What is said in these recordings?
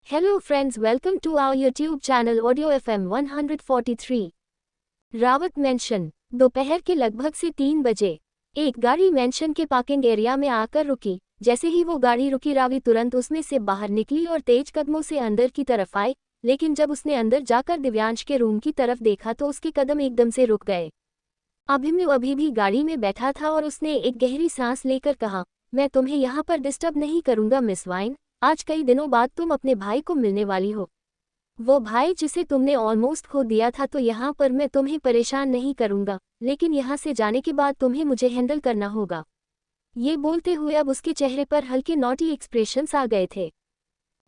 Hello friends, welcome to our YouTube channel Audio FM 143। Rawat mention. दोपहर के लगभग से 3 बजे एक गाड़ी मेंशन के पार्किंग एरिया में आकर रुकी। जैसे ही वो गाड़ी रुकी, रावी तुरंत उसमें से बाहर निकली और तेज कदमों से अंदर की तरफ आई। लेकिन जब उसने अंदर जाकर दिव्यांश के रूम की तरफ देखा तो उसके कदम एकदम से रुक गए। अभिमन्यु अभी भी गाड़ी में बैठा था और उसने एक गहरी सांस लेकर कहा, मैं तुम्हें यहाँ पर डिस्टर्ब नहीं करूंगा मिस वाइन। आज कई दिनों बाद तुम अपने भाई को मिलने वाली हो, वो भाई जिसे तुमने ऑलमोस्ट खो दिया था। तो यहाँ पर मैं तुम्हें परेशान नहीं करूंगा, लेकिन यहाँ से जाने के बाद तुम्हें मुझे हैंडल करना होगा। ये बोलते हुए अब उसके चेहरे पर हल्के नॉटी एक्सप्रेशंस आ गए थे।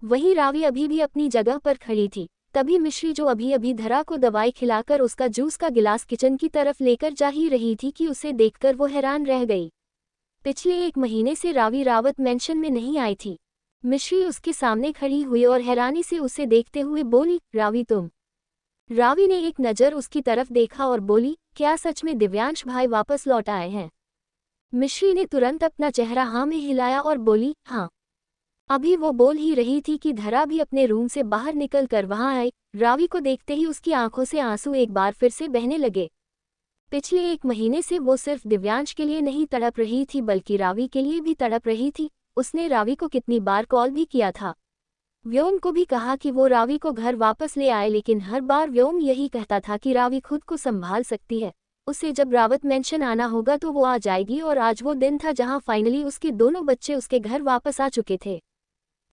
वहीं रावी अभी भी अपनी जगह पर खड़ी थी। तभी मिश्री, जो अभी अभी धरा को दवाई खिलाकर उसका जूस का गिलास किचन की तरफ लेकर जा ही रही थी कि उसे देखकर वो हैरान रह गई। पिछले 1 महीने से रावी रावत मेंशन में नहीं आई थी। मिश्री उसके सामने खड़ी हुई और हैरानी से उसे देखते हुए बोली, रावी तुम। रावी ने एक नज़र उसकी तरफ देखा और बोली, क्या सच में दिव्यांश भाई वापस लौट आए हैं? मिश्री ने तुरंत अपना चेहरा हाँ में हिलाया और बोली, हाँ। अभी वो बोल ही रही थी कि धरा भी अपने रूम से बाहर निकल कर वहां आई। रावी को देखते ही उसकी आंखों से आंसू एक बार फिर से बहने लगे। पिछले 1 महीने से वो सिर्फ दिव्यांश के लिए नहीं तड़प रही थी, बल्कि रावी के लिए भी तड़प रही थी। उसने रावी को कितनी बार कॉल भी किया था, व्योम को भी कहा कि वो रावी को घर वापस ले आए, लेकिन हर बार व्योम यही कहता था कि रावी खुद को संभाल सकती है, उसे जब रावत मेंशन आना होगा तो वो आ जाएगी। और आज वो दिन था जहां फाइनली उसके दोनों बच्चे उसके घर वापस आ चुके थे।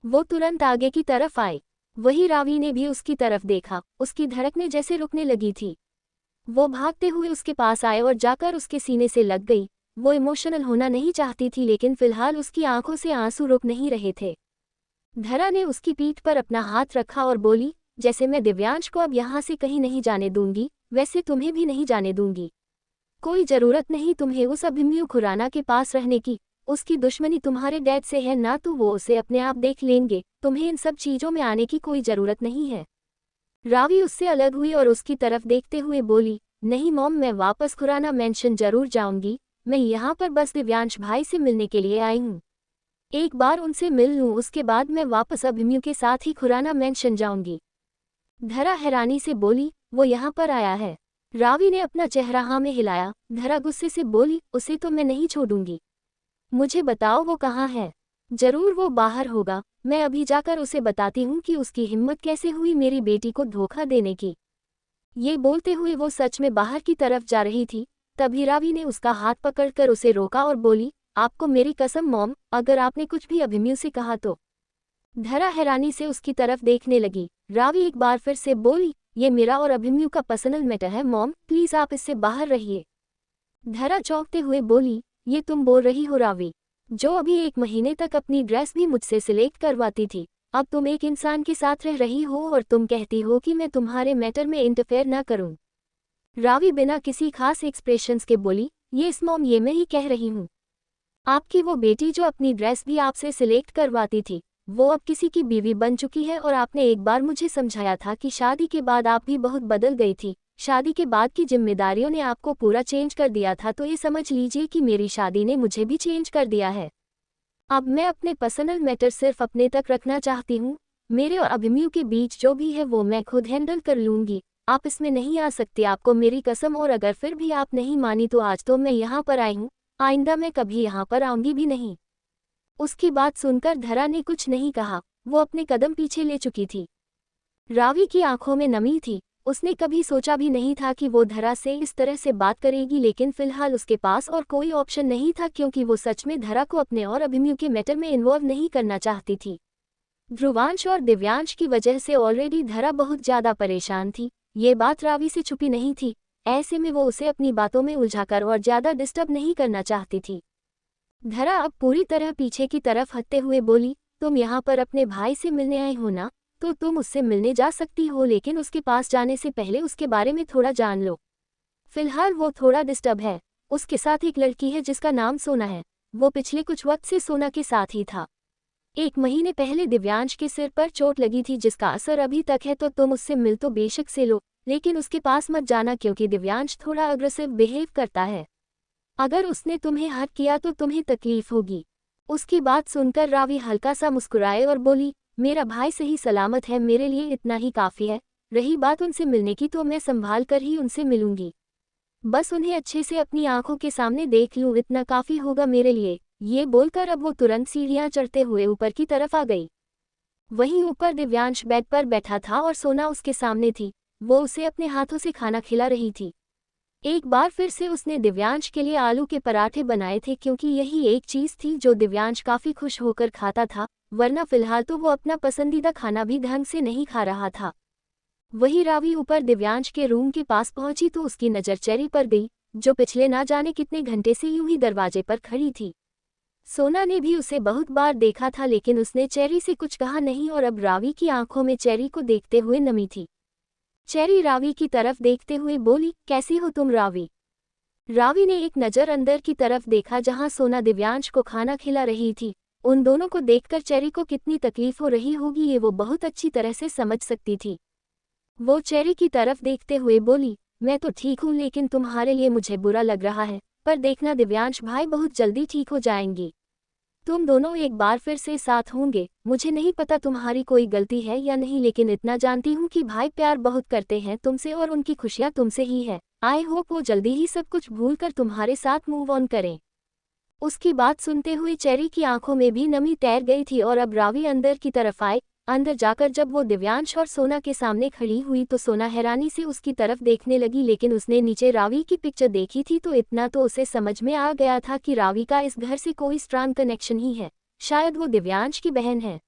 वो तुरंत आगे की तरफ आई। वही रावी ने भी उसकी तरफ देखा, उसकी धड़कनें जैसे रुकने लगी थी। वो भागते हुए उसके पास आए और जाकर उसके सीने से लग गई। वो इमोशनल होना नहीं चाहती थी, लेकिन फिलहाल उसकी आंखों से आंसू रुक नहीं रहे थे। धरा ने उसकी पीठ पर अपना हाथ रखा और बोली, जैसे मैं दिव्यांश को अब यहाँ से कहीं नहीं जाने दूंगी, वैसे तुम्हें भी नहीं जाने दूंगी। कोई जरूरत नहीं तुम्हें उस अभिमन्यु खुराना के पास रहने की। उसकी दुश्मनी तुम्हारे डैड से है ना, तो वो उसे अपने आप देख लेंगे। तुम्हें इन सब चीजों में आने की कोई जरूरत नहीं है। रावी उससे अलग हुई और उसकी तरफ देखते हुए बोली, नहीं मॉम, मैं वापस खुराना मेंशन जरूर जाऊंगी। मैं यहाँ पर बस दिव्यांश भाई से मिलने के लिए आई हूँ। एक बार उनसे मिल लूँ, उसके बाद मैं वापस अभिमन्यु के साथ ही खुराना मेंशन जाऊंगी। धरा हैरानी से बोली, वो यहाँ पर आया है? रावी ने अपना चेहरा हाँ में हिलाया। धरा गुस्से से बोली, उसे तो मैं नहीं छोड़ूंगी। मुझे बताओ वो कहाँ है? जरूर वो बाहर होगा, मैं अभी जाकर उसे बताती हूँ कि उसकी हिम्मत कैसे हुई मेरी बेटी को धोखा देने की। ये बोलते हुए वो सच में बाहर की तरफ जा रही थी। तभी रावी ने उसका हाथ पकड़कर उसे रोका और बोली, आपको मेरी कसम मॉम, अगर आपने कुछ भी अभिमन्यु से कहा तो। धरा हैरानी से उसकी तरफ देखने लगी। रावी एक बार फिर से बोली, ये मेरा और अभिमन्यु का पर्सनल मैटर है मॉम, प्लीज आप इससे बाहर रहिए। धरा चौंकते हुए बोली, ये तुम बोल रही हो रावी, जो अभी 1 महीने तक अपनी ड्रेस भी मुझसे सिलेक्ट करवाती थी, अब तुम एक इंसान के साथ रह रही हो और तुम कहती हो कि मैं तुम्हारे मैटर में इंटरफेयर ना करूं। रावी बिना किसी खास एक्सप्रेशंस के बोली, येस मॉम, ये मैं ही कह रही हूँ। आपकी वो बेटी जो अपनी ड्रेस भी आपसे सिलेक्ट करवाती थी, वो अब किसी की बीवी बन चुकी है। और आपने एक बार मुझे समझाया था कि शादी के बाद आप भी बहुत बदल गई थी। शादी के बाद की जिम्मेदारियों ने आपको पूरा चेंज कर दिया था, तो ये समझ लीजिए कि मेरी शादी ने मुझे भी चेंज कर दिया है। अब मैं अपने पर्सनल मैटर सिर्फ अपने तक रखना चाहती हूँ। मेरे और अभिमन्यु के बीच जो भी है वो मैं खुद हैंडल कर लूँगी। आप इसमें नहीं आ सकते, आपको मेरी कसम। और अगर फिर भी आप नहीं मानी तो आज तो मैं यहाँ पर आई हूँ, आइंदा मैं कभी यहाँ पर आऊँगी भी नहीं। उसकी बात सुनकर धरा ने कुछ नहीं कहा, वो अपने कदम पीछे ले चुकी थी। रावी की आंखों में नमी थी। उसने कभी सोचा भी नहीं था कि वो धरा से इस तरह से बात करेगी, लेकिन फिलहाल उसके पास और कोई ऑप्शन नहीं था, क्योंकि वो सच में धरा को अपने और अभिमन्यु के मैटर में इन्वॉल्व नहीं करना चाहती थी। ध्रुवांश और दिव्यांश की वजह से ऑलरेडी धरा बहुत ज्यादा परेशान थी। ये बात रावी से छुपी नहीं थी। ऐसे में वो उसे अपनी बातों में उलझाकर और ज्यादा डिस्टर्ब नहीं करना चाहती थी। धरा अब पूरी तरह पीछे की तरफ हटते हुए बोली, तुम यहाँ पर अपने भाई से मिलने आए हो ना, तो तुम उससे मिलने जा सकती हो, लेकिन उसके पास जाने से पहले उसके बारे में थोड़ा जान लो। फिलहाल वो थोड़ा डिस्टर्ब है। उसके साथ एक लड़की है जिसका नाम सोना है। वो पिछले कुछ वक्त से सोना के साथ ही था। 1 महीने पहले दिव्यांश के सिर पर चोट लगी थी, जिसका असर अभी तक है। तो तुम उससे मिल तो बेशक से लो, लेकिन उसके पास मत जाना, क्योंकि दिव्यांश थोड़ा अग्रेसिव बिहेव करता है। अगर उसने तुम्हें हर्ट किया तो तुम्हें तकलीफ होगी। उसकी बात सुनकर रावी हल्का सा मुस्कुराए और बोली, मेरा भाई सही सलामत है, मेरे लिए इतना ही काफ़ी है। रही बात उनसे मिलने की तो मैं संभाल कर ही उनसे मिलूंगी। बस उन्हें अच्छे से अपनी आंखों के सामने देख लूं, इतना काफ़ी होगा मेरे लिए। ये बोलकर अब वो तुरंत सीढ़ियां चढ़ते हुए ऊपर की तरफ आ गई। वहीं ऊपर दिव्यांश बेड पर बैठा था और सोना उसके सामने थी। वो उसे अपने हाथों से खाना खिला रही थी। एक बार फिर से उसने दिव्यांश के लिए आलू के पराठे बनाए थे, क्योंकि यही एक चीज़ थी जो दिव्यांश काफ़ी खुश होकर खाता था, वरना फिलहाल तो वो अपना पसंदीदा खाना भी ढंग से नहीं खा रहा था। वही रावी ऊपर दिव्यांश के रूम के पास पहुंची तो उसकी नज़र चेरी पर गई, जो पिछले ना जाने कितने घंटे से यूं ही दरवाजे पर खड़ी थी। सोना ने भी उसे बहुत बार देखा था, लेकिन उसने चेरी से कुछ कहा नहीं और अब रावी की आंखों में चेरी को देखते हुए नमी थी। चेरी रावी की तरफ देखते हुए बोली, कैसी हो तुम रावी? रावी ने एक नज़र अंदर की तरफ देखा जहां सोना दिव्यांश को खाना खिला रही थी। उन दोनों को देखकर चेरी को कितनी तकलीफ हो रही होगी ये वो बहुत अच्छी तरह से समझ सकती थी। वो चेरी की तरफ देखते हुए बोली, मैं तो ठीक हूँ, लेकिन तुम्हारे लिए मुझे बुरा लग रहा है, पर देखना दिव्यांश भाई बहुत जल्दी ठीक हो जाएंगी। तुम दोनों एक बार फिर से साथ होंगे। मुझे नहीं पता तुम्हारी कोई गलती है या नहीं, लेकिन इतना जानती हूँ कि भाई प्यार बहुत करते हैं तुमसे और उनकी खुशियाँ तुमसे ही है। आई होप वो जल्दी ही सब कुछ भूलकर तुम्हारे साथ मूव ऑन करें। उसकी बात सुनते हुए चेरी की आंखों में भी नमी तैर गई थी और अब रावी अंदर की तरफ आए। अंदर जाकर जब वो दिव्यांश और सोना के सामने खड़ी हुई तो सोना हैरानी से उसकी तरफ देखने लगी, लेकिन उसने नीचे रावी की पिक्चर देखी थी तो इतना तो उसे समझ में आ गया था कि रावी का इस घर से कोई स्ट्रांग कनेक्शन ही है, शायद वो दिव्यांश की बहन है।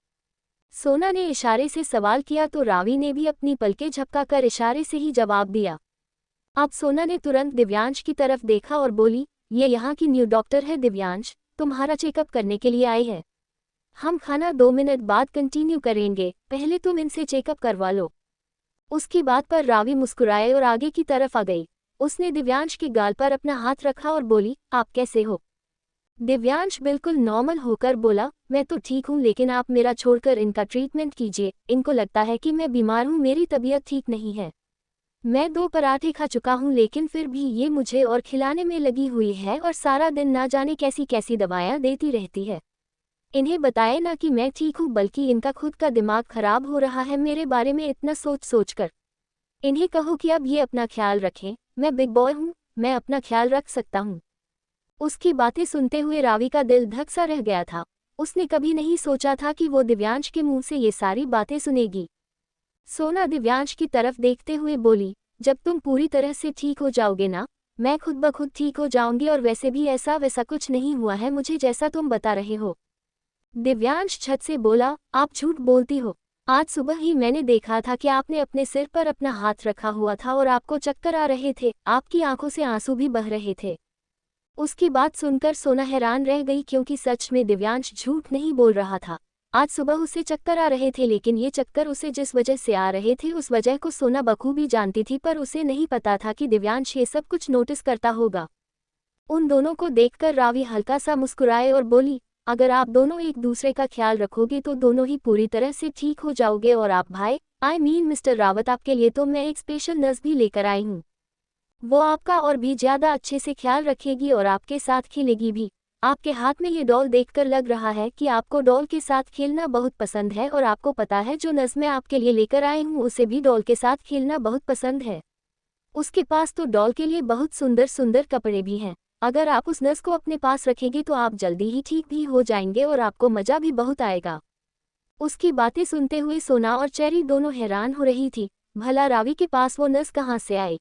सोना ने इशारे से सवाल किया तो रावी ने भी अपनी पलकें झपकाकर इशारे से ही जवाब दिया। अब सोना ने तुरंत दिव्यांश की तरफ देखा और बोली, ये यहाँ की न्यू डॉक्टर है दिव्यांश, तुम्हारा चेकअप करने के लिए आई है। हम खाना 2 मिनट बाद कंटिन्यू करेंगे, पहले तुम इनसे चेकअप करवा लो। उसकी बात पर रावी मुस्कुराए और आगे की तरफ आ गई। उसने दिव्यांश के गाल पर अपना हाथ रखा और बोली, आप कैसे हो? दिव्यांश बिल्कुल नॉर्मल होकर बोला, मैं तो ठीक हूँ, लेकिन आप मेरा छोड़कर इनका ट्रीटमेंट कीजिए। इनको लगता है कि मैं बीमार हूँ, मेरी तबीयत ठीक नहीं है। मैं 2 पराठे खा चुका हूँ, लेकिन फिर भी ये मुझे और खिलाने में लगी हुई है और सारा दिन ना जाने कैसी कैसी दवाएं देती रहती है। इन्हें बताए ना कि मैं ठीक हूँ, बल्कि इनका खुद का दिमाग खराब हो रहा है मेरे बारे में इतना सोच सोच कर। इन्हें कहो कि अब ये अपना ख्याल रखें, मैं बिग बॉय हूँ, मैं अपना ख्याल रख सकता हूँ। उसकी बातें सुनते हुए रावी का दिल धक सा रह गया था। उसने कभी नहीं सोचा था कि वो दिव्यांश के मुंह से ये सारी बातें सुनेगी। सोना दिव्यांश की तरफ देखते हुए बोली, जब तुम पूरी तरह से ठीक हो जाओगे ना, मैं खुद ब खुद ठीक हो जाऊंगी, और वैसे भी ऐसा वैसा कुछ नहीं हुआ है मुझे जैसा तुम बता रहे हो। दिव्यांश छत से बोला, आप झूठ बोलती हो। आज सुबह ही मैंने देखा था कि आपने अपने सिर पर अपना हाथ रखा हुआ था और आपको चक्कर आ रहे थे, आपकी आंखों से आंसू भी बह रहे थे। उसकी बात सुनकर सोना हैरान रह गई, क्योंकि सच में दिव्यांश झूठ नहीं बोल रहा था। आज सुबह उसे चक्कर आ रहे थे, लेकिन ये चक्कर उसे जिस वजह से आ रहे थे उस वजह को सोना बखूबी जानती थी, पर उसे नहीं पता था कि दिव्यांश ये सब कुछ नोटिस करता होगा। उन दोनों को देखकर रावी हल्का सा मुस्कुराए और बोली, अगर आप दोनों एक दूसरे का ख्याल रखोगे तो दोनों ही पूरी तरह से ठीक हो जाओगे। और आप भाई, आई मीन मिस्टर रावत, आपके लिए तो मैं एक स्पेशल नर्स भी लेकर आई हूँ। वो आपका और भी ज़्यादा अच्छे से ख्याल रखेगी और आपके साथ खेलेगी भी। आपके हाथ में ये डॉल देखकर लग रहा है कि आपको डॉल के साथ खेलना बहुत पसंद है, और आपको पता है जो नर्स मैं आपके लिए लेकर आई हूँ उसे भी डॉल के साथ खेलना बहुत पसंद है। उसके पास तो डॉल के लिए बहुत सुंदर सुंदर कपड़े भी हैं। अगर आप उस नर्स को अपने पास रखेंगे तो आप जल्दी ही ठीक भी हो जाएंगे और आपको मज़ा भी बहुत आएगा। उसकी बातें सुनते हुए सोना और चेरी दोनों हैरान हो रही थी, भला रावी के पास वो नर्स कहाँ से आई।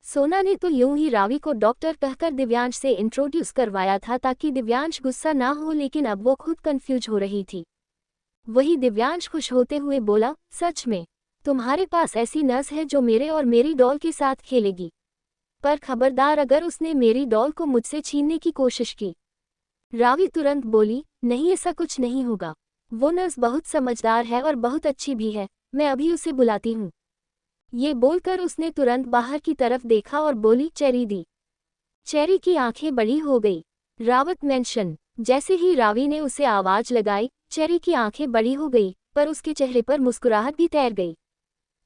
सोना ने तो यूं ही रावी को डॉक्टर कहकर दिव्यांश से इंट्रोड्यूस करवाया था ताकि दिव्यांश गुस्सा ना हो, लेकिन अब वो खुद कंफ्यूज हो रही थी। वही दिव्यांश खुश होते हुए बोला, सच में तुम्हारे पास ऐसी नर्स है जो मेरे और मेरी डॉल के साथ खेलेगी? पर खबरदार अगर उसने मेरी डॉल को मुझसे छीनने की कोशिश की। रावी तुरंत बोली, नहीं ऐसा कुछ नहीं होगा। वो नर्स बहुत समझदार है और बहुत अच्छी भी है, मैं अभी उसे बुलाती हूँ। ये बोलकर उसने तुरंत बाहर की तरफ देखा और बोली, चेरी दी। चेरी की आंखें बड़ी हो गई। रावत मेंशन। जैसे ही रावी ने उसे आवाज लगाई, चेरी की आंखें बड़ी हो गई, पर उसके चेहरे पर मुस्कुराहट भी तैर गई।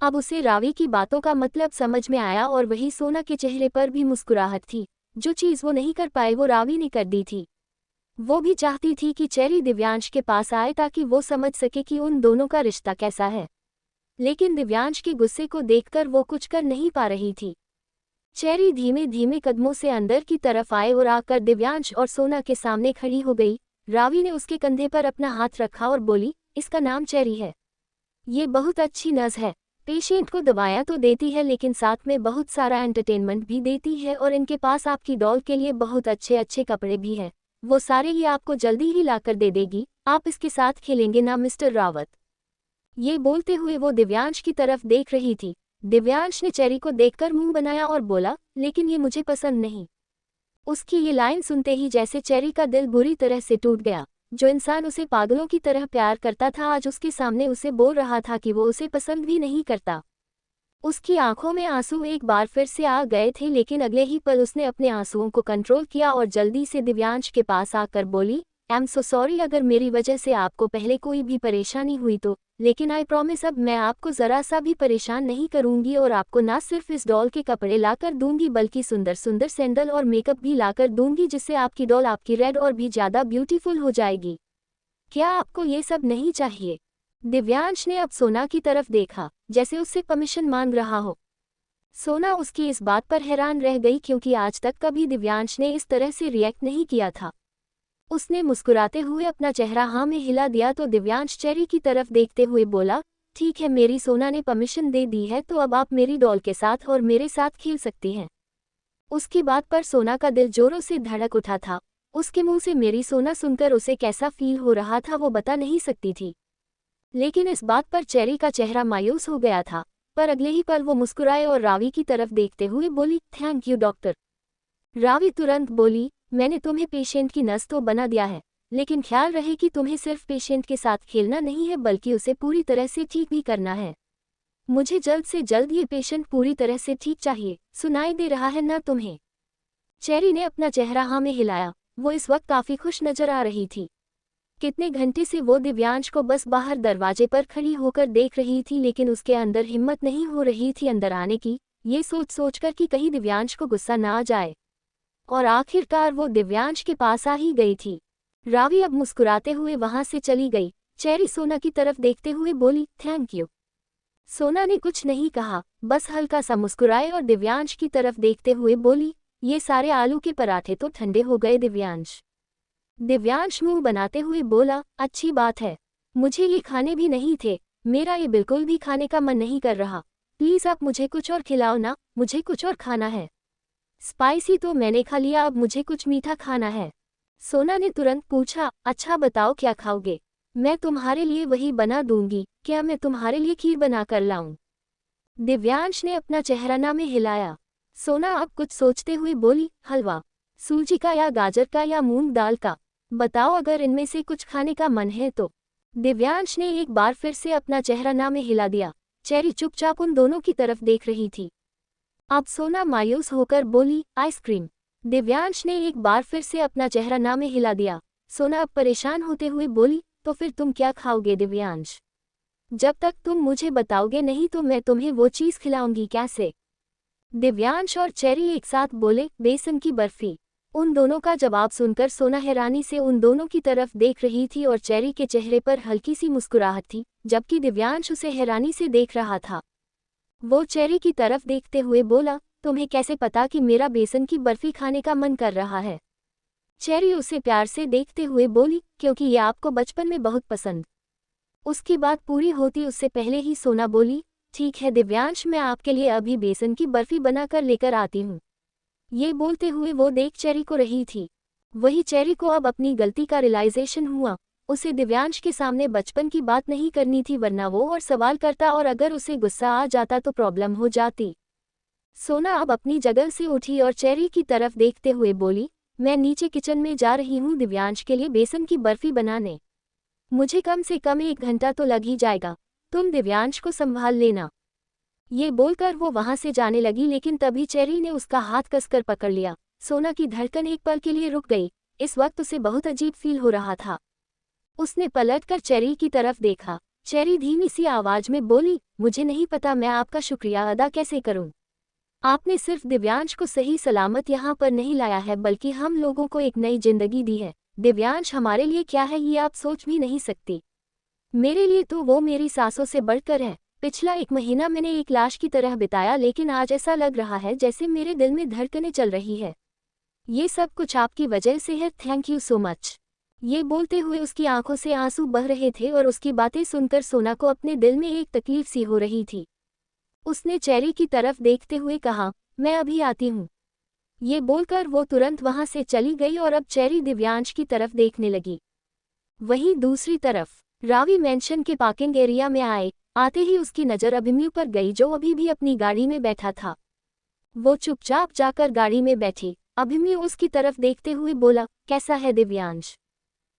अब उसे रावी की बातों का मतलब समझ में आया और वही सोना के चेहरे पर भी मुस्कुराहट थी। जो चीज़ वो नहीं कर पाए वो रावी ने कर दी थी। वो भी चाहती थी कि चेरी दिव्यांश के पास आए ताकि वो समझ सके कि उन दोनों का रिश्ता कैसा है, लेकिन दिव्यांश के गुस्से को देखकर वो कुछ कर नहीं पा रही थी। चेरी धीमे धीमे कदमों से अंदर की तरफ आए और आकर दिव्यांश और सोना के सामने खड़ी हो गई। रावी ने उसके कंधे पर अपना हाथ रखा और बोली, इसका नाम चेरी है। ये बहुत अच्छी नर्स है, पेशेंट को दवाइयाँ तो देती है लेकिन साथ में बहुत सारा एंटरटेनमेंट भी देती है और इनके पास आपकी डॉल के लिए बहुत अच्छे अच्छे कपड़े भी हैं। वो सारे ये आपको जल्दी ही लाकर दे देगी, आप इसके साथ खेलेंगे ना मिस्टर रावत। ये बोलते हुए वो दिव्यांश की तरफ देख रही थी। दिव्यांश ने चेरी को देखकर मुंह बनाया और बोला, लेकिन ये मुझे पसंद नहीं। उसकी ये लाइन सुनते ही जैसे चेरी का दिल बुरी तरह से टूट गया। जो इंसान उसे पागलों की तरह प्यार करता था आज उसके सामने उसे बोल रहा था कि वो उसे पसंद भी नहीं करता। उसकी आंखों में आंसू एक बार फिर से आ गए थे, लेकिन अगले ही पल उसने अपने आंसुओं को कंट्रोल किया और जल्दी से दिव्यांश के पास आकर बोली, आई एम सो सॉरी अगर मेरी वजह से आपको पहले कोई भी परेशानी हुई तो, लेकिन आई प्रॉमिस अब मैं आपको ज़रा सा भी परेशान नहीं करूंगी और आपको ना सिर्फ इस डॉल के कपड़े लाकर दूंगी बल्कि सुंदर सुंदर सैंडल और मेकअप भी लाकर दूंगी जिससे आपकी डॉल आपकी रेड और भी ज़्यादा ब्यूटीफुल हो जाएगी। क्या आपको ये सब नहीं चाहिए? दिव्यांश ने अब सोना की तरफ देखा, जैसे उससे परमिशन मांग रहा हो। सोना उसकी इस बात पर हैरान रह गई क्योंकि आज तक कभी दिव्यांश ने इस तरह से रिएक्ट नहीं किया था। उसने मुस्कुराते हुए अपना चेहरा हाँ में हिला दिया तो दिव्यांश चेरी की तरफ देखते हुए बोला, ठीक है मेरी सोना ने परमिशन दे दी है तो अब आप मेरी डॉल के साथ और मेरे साथ खेल सकती हैं। उसकी बात पर सोना का दिल जोरों से धड़क उठा था। उसके मुंह से मेरी सोना सुनकर उसे कैसा फील हो रहा था वो बता नहीं सकती थी, लेकिन इस बात पर चेरी का चेहरा मायूस हो गया था। पर अगले ही पल वो मुस्कुराए और रावी की तरफ देखते हुए बोली, थैंक यू डॉक्टर। रावी तुरंत बोली, मैंने तुम्हें पेशेंट की नस तो बना दिया है, लेकिन ख्याल रहे कि तुम्हें सिर्फ पेशेंट के साथ खेलना नहीं है बल्कि उसे पूरी तरह से ठीक भी करना है। मुझे जल्द से जल्द ये पेशेंट पूरी तरह से ठीक चाहिए, सुनाई दे रहा है ना तुम्हें? चेरी ने अपना चेहरा हाँ में हिलाया। वो इस वक्त काफ़ी खुश नजर आ रही थी। कितने घंटे से वो दिव्यांश को बस बाहर दरवाजे पर खड़ी होकर देख रही थी, लेकिन उसके अंदर हिम्मत नहीं हो रही थी अंदर आने की, ये सोच सोचकर कि कहीं दिव्यांश को गुस्सा ना आ जाए। और आखिरकार वो दिव्यांश के पास आ ही गई थी। रावी अब मुस्कुराते हुए वहां से चली गई। चेरी सोना की तरफ देखते हुए बोली, थैंक यू। सोना ने कुछ नहीं कहा, बस हल्का सा मुस्कुराए और दिव्यांश की तरफ देखते हुए बोली, ये सारे आलू के पराठे तो ठंडे हो गए दिव्यांश। दिव्यांश मुंह बनाते हुए बोला, अच्छी बात है, मुझे ये खाने भी नहीं थे, मेरा ये बिल्कुल भी खाने का मन नहीं कर रहा, प्लीज़ आप मुझे कुछ और खिलाओ ना, मुझे कुछ और खाना है। स्पाइसी तो मैंने खा लिया, अब मुझे कुछ मीठा खाना है। सोना ने तुरंत पूछा, अच्छा बताओ क्या खाओगे? मैं तुम्हारे लिए वही बना दूंगी, क्या मैं तुम्हारे लिए खीर बना कर लाऊं? दिव्यांश ने अपना चेहरा ना में हिलाया। सोना अब कुछ सोचते हुए बोली, हलवा, सूजी का या गाजर का या मूंग दाल का, बताओ अगर इनमें से कुछ खाने का मन है तो। दिव्यांश ने एक बार फिर से अपना चेहरा ना में हिला दिया। चेरी चुपचाप उन दोनों की तरफ देख रही थी। अब सोना मायूस होकर बोली, आइसक्रीम। दिव्यांश ने एक बार फिर से अपना चेहरा ना में हिला दिया। सोना अब परेशान होते हुए बोली, तो फिर तुम क्या खाओगे दिव्यांश? जब तक तुम मुझे बताओगे नहीं तो मैं तुम्हें वो चीज़ खिलाऊंगी कैसे? दिव्यांश और चेरी एक साथ बोले, बेसन की बर्फी। उन दोनों का जवाब सुनकर सोना हैरानी से उन दोनों की तरफ देख रही थी और चेरी के चेहरे पर हल्की सी मुस्कुराहट थी, जबकि दिव्यांश उसे हैरानी से देख रहा था। वो चेरी की तरफ देखते हुए बोला, तुम्हें कैसे पता कि मेरा बेसन की बर्फी खाने का मन कर रहा है? चेरी उसे प्यार से देखते हुए बोली, क्योंकि ये आपको बचपन में बहुत पसंद। उसकी बात पूरी होती उससे पहले ही सोना बोली, ठीक है दिव्यांश, मैं आपके लिए अभी बेसन की बर्फी बनाकर लेकर आती हूँ। ये बोलते हुए वो देख चेरी को रही थी। वही चेरी को अब अपनी गलती का रियलाइजेशन हुआ। उसे दिव्यांश के सामने बचपन की बात नहीं करनी थी, वरना वो और सवाल करता और अगर उसे गुस्सा आ जाता तो प्रॉब्लम हो जाती। सोना अब अपनी जगह से उठी और चेरी की तरफ देखते हुए बोली, मैं नीचे किचन में जा रही हूँ दिव्यांश के लिए बेसन की बर्फी बनाने। मुझे कम से कम 1 घंटा तो लग ही जाएगा, तुम दिव्यांश को संभाल लेना। ये बोलकर वो वहां से जाने लगी, लेकिन तभी चेरी ने उसका हाथ कसकर पकड़ लिया। सोना की धड़कन एक पल के लिए रुक गई। इस वक्त उसे बहुत अजीब फील हो रहा था। उसने पलटकर चेरी की तरफ देखा। चेरी धीमी सी आवाज में बोली, मुझे नहीं पता मैं आपका शुक्रिया अदा कैसे करूं। आपने सिर्फ दिव्यांश को सही सलामत यहाँ पर नहीं लाया है बल्कि हम लोगों को एक नई जिंदगी दी है। दिव्यांश हमारे लिए क्या है ये आप सोच भी नहीं सकती। मेरे लिए तो वो मेरी सांसों से बढ़कर है। पिछला 1 महीना मैंने एक लाश की तरह बिताया, लेकिन आज ऐसा लग रहा है जैसे मेरे दिल में धड़कनें चल रही है। ये सब कुछ आपकी वजह से है, थैंक यू सो मच। ये बोलते हुए उसकी आंखों से आंसू बह रहे थे और उसकी बातें सुनकर सोना को अपने दिल में एक तकलीफ सी हो रही थी। उसने चेरी की तरफ देखते हुए कहा, मैं अभी आती हूँ। ये बोलकर वो तुरंत वहां से चली गई और अब चेरी दिव्यांश की तरफ देखने लगी। वहीं दूसरी तरफ रावी मेंशन के पार्किंग एरिया में आते ही उसकी नज़र अभिमन्यु पर गई, जो अभी भी अपनी गाड़ी में बैठा था। वो चुपचाप जाकर गाड़ी में बैठी। अभिमन्यु उसकी तरफ देखते हुए बोला, कैसा है दिव्यांश?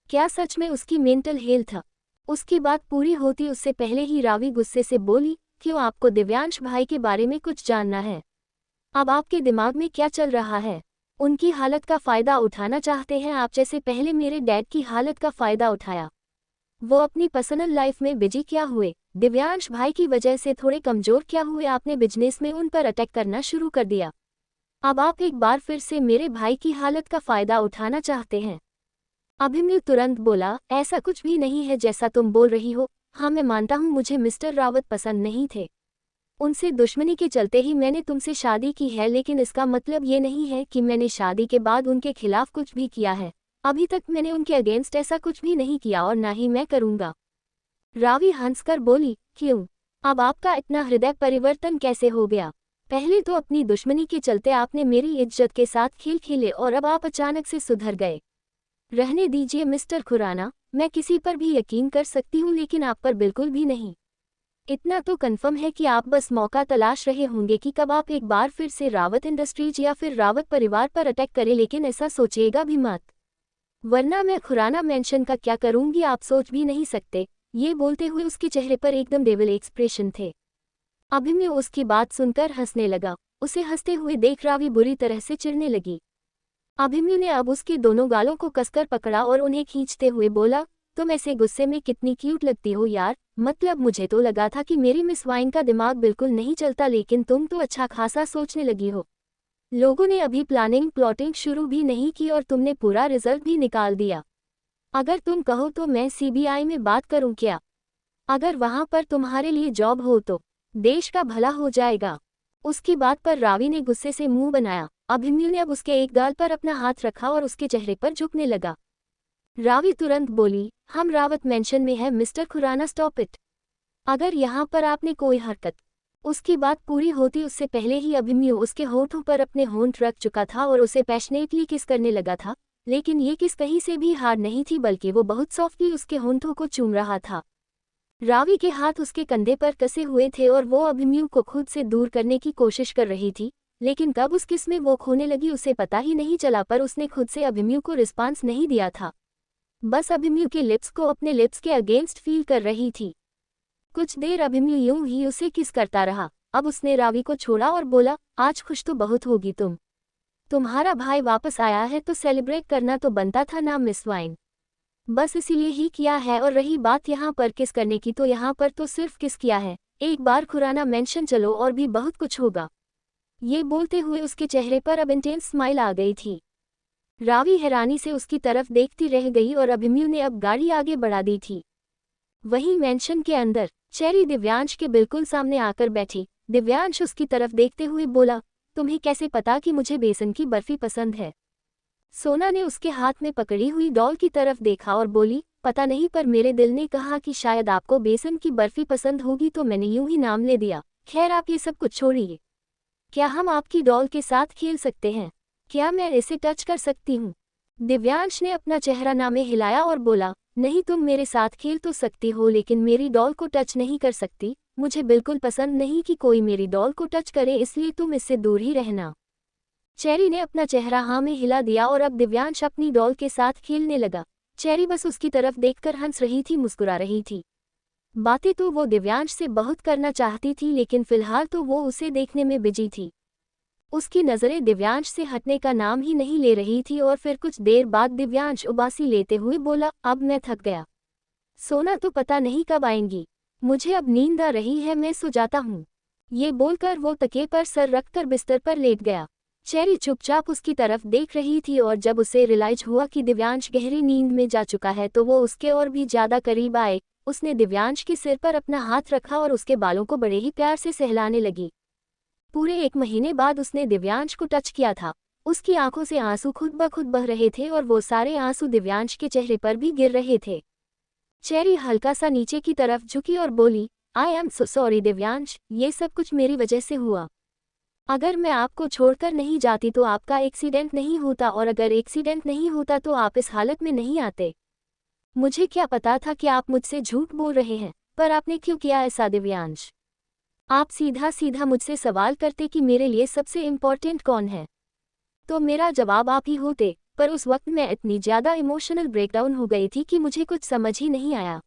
क्या सच में उसकी मेंटल हेल्थ? उसकी बात पूरी होती उससे पहले ही रावी गुस्से से बोली, क्यों, आपको दिव्यांश भाई के बारे में कुछ जानना है? अब आपके दिमाग में क्या चल रहा है? उनकी हालत का फ़ायदा उठाना चाहते हैं आप, जैसे पहले मेरे डैड की हालत का फ़ायदा उठाया। वो अपनी पर्सनल लाइफ में बिजी क्या हुए? दिव्यांश भाई की वजह से थोड़े कमज़ोर क्या हुए? आपने बिजनेस में उन पर अटैक करना शुरू कर दिया। अब आप एक बार फिर से मेरे भाई की हालत का फ़ायदा उठाना चाहते हैं। अभिमन्यु तुरंत बोला, ऐसा कुछ भी नहीं है जैसा तुम बोल रही हो। हाँ, मैं मानता हूँ मुझे मिस्टर रावत पसंद नहीं थे। उनसे दुश्मनी के चलते ही मैंने तुमसे शादी की है, लेकिन इसका मतलब ये नहीं है कि मैंने शादी के बाद उनके खिलाफ कुछ भी किया है। अभी तक मैंने उनके अगेंस्ट ऐसा कुछ भी नहीं किया और ना ही मैं करूँगा। रावी हंसकर बोली, क्यों? अब आपका इतना हृदय परिवर्तन कैसे हो गया? पहले तो अपनी दुश्मनी के चलते आपने मेरी इज्जत के साथ खेल खेले और अब आप अचानक से सुधर गए। रहने दीजिए मिस्टर खुराना, मैं किसी पर भी यकीन कर सकती हूँ, लेकिन आप पर बिल्कुल भी नहीं। इतना तो कन्फर्म है कि आप बस मौका तलाश रहे होंगे कि कब आप एक बार फिर से रावत इंडस्ट्रीज या फिर रावत परिवार पर अटैक करें, लेकिन ऐसा सोचिएगा भी मत, वरना मैं खुराना मेंशन का क्या करूंगी आप सोच भी नहीं सकते। ये बोलते हुए उसके चेहरे पर एकदम डेविल एक्सप्रेशन थे। अभिमन्यु उसकी बात सुनकर हंसने लगा। उसे हंसते हुए देख रावी बुरी तरह से चिढ़ने लगी। अभिमन्यु ने अब उसके दोनों गालों को कसकर पकड़ा और उन्हें खींचते हुए बोला, तुम ऐसे गुस्से में कितनी क्यूट लगती हो यार। मतलब मुझे तो लगा था कि मेरी मिस वाइन का दिमाग बिल्कुल नहीं चलता, लेकिन तुम तो अच्छा खासा सोचने लगी हो। लोगों ने अभी प्लॉटिंग शुरू भी नहीं की और तुमने पूरा रिजल्ट भी निकाल दिया। अगर तुम कहो तो मैं सीबीआई में बात करूं क्या? अगर वहां पर तुम्हारे लिए जॉब हो तो देश का भला हो जाएगा। उसकी बात पर रावी ने गुस्से से मुंह बनाया। अभिमन्यु ने अब उसके एक गाल पर अपना हाथ रखा और उसके चेहरे पर झुकने लगा। रावी तुरंत बोली, हम रावत मेंशन में है मिस्टर खुराना, स्टॉप इट। अगर यहाँ पर आपने कोई हरकत। उसकी बात पूरी होती उससे पहले ही अभिमन्यु उसके होठों पर अपने होंठ रख चुका था और उसे पैशनेटली किस करने लगा था, लेकिन ये किस कहीं से भी हार्ड नहीं थी, बल्कि वो बहुत सॉफ्टली उसके होंठों को चूम रहा था। रावी के हाथ उसके कंधे पर कसे हुए थे और वो अभिमन्यु को खुद से दूर करने की कोशिश कर रही थी, लेकिन कब उस किस में वो खोने लगी उसे पता ही नहीं चला, पर उसने खुद से अभिमन्यु को रिस्पांस नहीं दिया था। बस अभिमन्यु के लिप्स को अपने लिप्स के अगेंस्ट फील कर रही थी। कुछ देर अभिमन्यु यूं ही उसे किस करता रहा। अब उसने रावी को छोड़ा और बोला, आज खुश तो बहुत होगी तुम। तुम्हारा भाई वापस आया है तो सेलिब्रेट करना तो बनता था ना मिस वाइन। बस इसीलिए ही किया है। और रही बात यहाँ पर किस करने की, तो यहाँ पर तो सिर्फ किस किया है। एक बार खुराना मेंशन चलो और भी बहुत कुछ होगा। ये बोलते हुए उसके चेहरे पर अब इंटेंस स्माइल आ गई थी। रावी हैरानी से उसकी तरफ देखती रह गई और अभिमन्यु ने अब गाड़ी आगे बढ़ा दी थी। वहीं मेंशन के अंदर चेरी दिव्यांश के बिल्कुल सामने आकर बैठी। दिव्यांश उसकी तरफ देखते हुए बोला, तुम्हें कैसे पता कि मुझे बेसन की बर्फी पसंद है? सोना ने उसके हाथ में पकड़ी हुई डॉल की तरफ देखा और बोली, पता नहीं, पर मेरे दिल ने कहा कि शायद आपको बेसन की बर्फी पसंद होगी तो मैंने यूं ही नाम ले दिया। खैर आप ये सब कुछ छोड़िए। क्या हम आपकी डॉल के साथ खेल सकते हैं? क्या मैं इसे टच कर सकती हूँ? दिव्यांश ने अपना चेहरा नामे हिलाया और बोला, नहीं, तुम मेरे साथ खेल तो सकती हो लेकिन मेरी डॉल को टच नहीं कर सकती। मुझे बिल्कुल पसंद नहीं कि कोई मेरी डॉल को टच करे, इसलिए तुम इससे दूर ही रहना। चेरी ने अपना चेहरा हाँ में हिला दिया और अब दिव्यांश अपनी डॉल के साथ खेलने लगा। चेरी बस उसकी तरफ देखकर हंस रही थी, मुस्कुरा रही थी। बातें तो वो दिव्यांश से बहुत करना चाहती थी, लेकिन फिलहाल तो वो उसे देखने में बिजी थी। उसकी नज़रें दिव्यांश से हटने का नाम ही नहीं ले रही थी और फिर कुछ देर बाद दिव्यांश उबासी लेते हुए बोला, अब मैं थक गया। सोना तो पता नहीं कब आएंगी। मुझे अब नींद आ रही है, मैं सो जाता हूँ। ये बोलकर वो तकिए पर सर रखकर बिस्तर पर लेट गया। चेरी चुपचाप उसकी तरफ देख रही थी और जब उसे रियलाइज हुआ कि दिव्यांश गहरी नींद में जा चुका है तो वो उसके और भी ज्यादा करीब आए। उसने दिव्यांश के सिर पर अपना हाथ रखा और उसके बालों को बड़े ही प्यार से सहलाने लगी। पूरे 1 महीने बाद उसने दिव्यांश को टच किया था। उसकी आंखों से आंसू खुद ब खुद बह रहे थे और वो सारे आंसू दिव्यांश के चेहरे पर भी गिर रहे थे। चेरी हल्का सा नीचे की तरफ झुकी और बोली, I am so sorry Divyansh, ये सब कुछ मेरी वजह से हुआ। अगर मैं आपको छोड़कर नहीं जाती तो आपका एक्सीडेंट नहीं होता, और अगर एक्सीडेंट नहीं होता तो आप इस हालत में नहीं आते। मुझे क्या पता था कि आप मुझसे झूठ बोल रहे हैं, पर आपने क्यों किया ऐसा दिव्यांश? आप सीधा सीधा मुझसे सवाल करते कि मेरे लिए सबसे इम्पोर्टेंट कौन है, तो मेरा जवाब आप ही होते। पर उस वक्त मैं इतनी ज़्यादा इमोशनल ब्रेकडाउन हो गई थी कि मुझे कुछ समझ ही नहीं आया।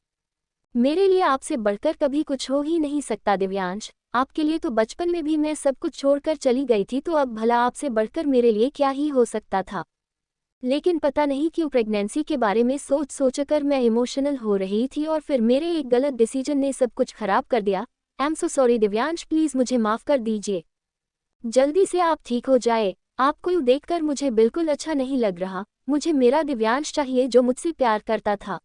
मेरे लिए आपसे बढ़कर कभी कुछ हो ही नहीं सकता दिव्यांश। आपके लिए तो बचपन में भी मैं सब कुछ छोड़कर चली गई थी, तो अब भला आपसे बढ़कर मेरे लिए क्या ही हो सकता था। लेकिन पता नहीं क्यों प्रेगनेंसी के बारे में सोच सोचकर मैं इमोशनल हो रही थी और फिर मेरे एक गलत डिसीजन ने सब कुछ खराब कर दिया। I am so sorry Divyansh, please मुझे माफ़ कर दीजिए। जल्दी से आप ठीक हो जाए। आपको यूँ देखकर मुझे बिल्कुल अच्छा नहीं लग रहा। मुझे मेरा दिव्यांश चाहिए जो मुझसे प्यार करता था,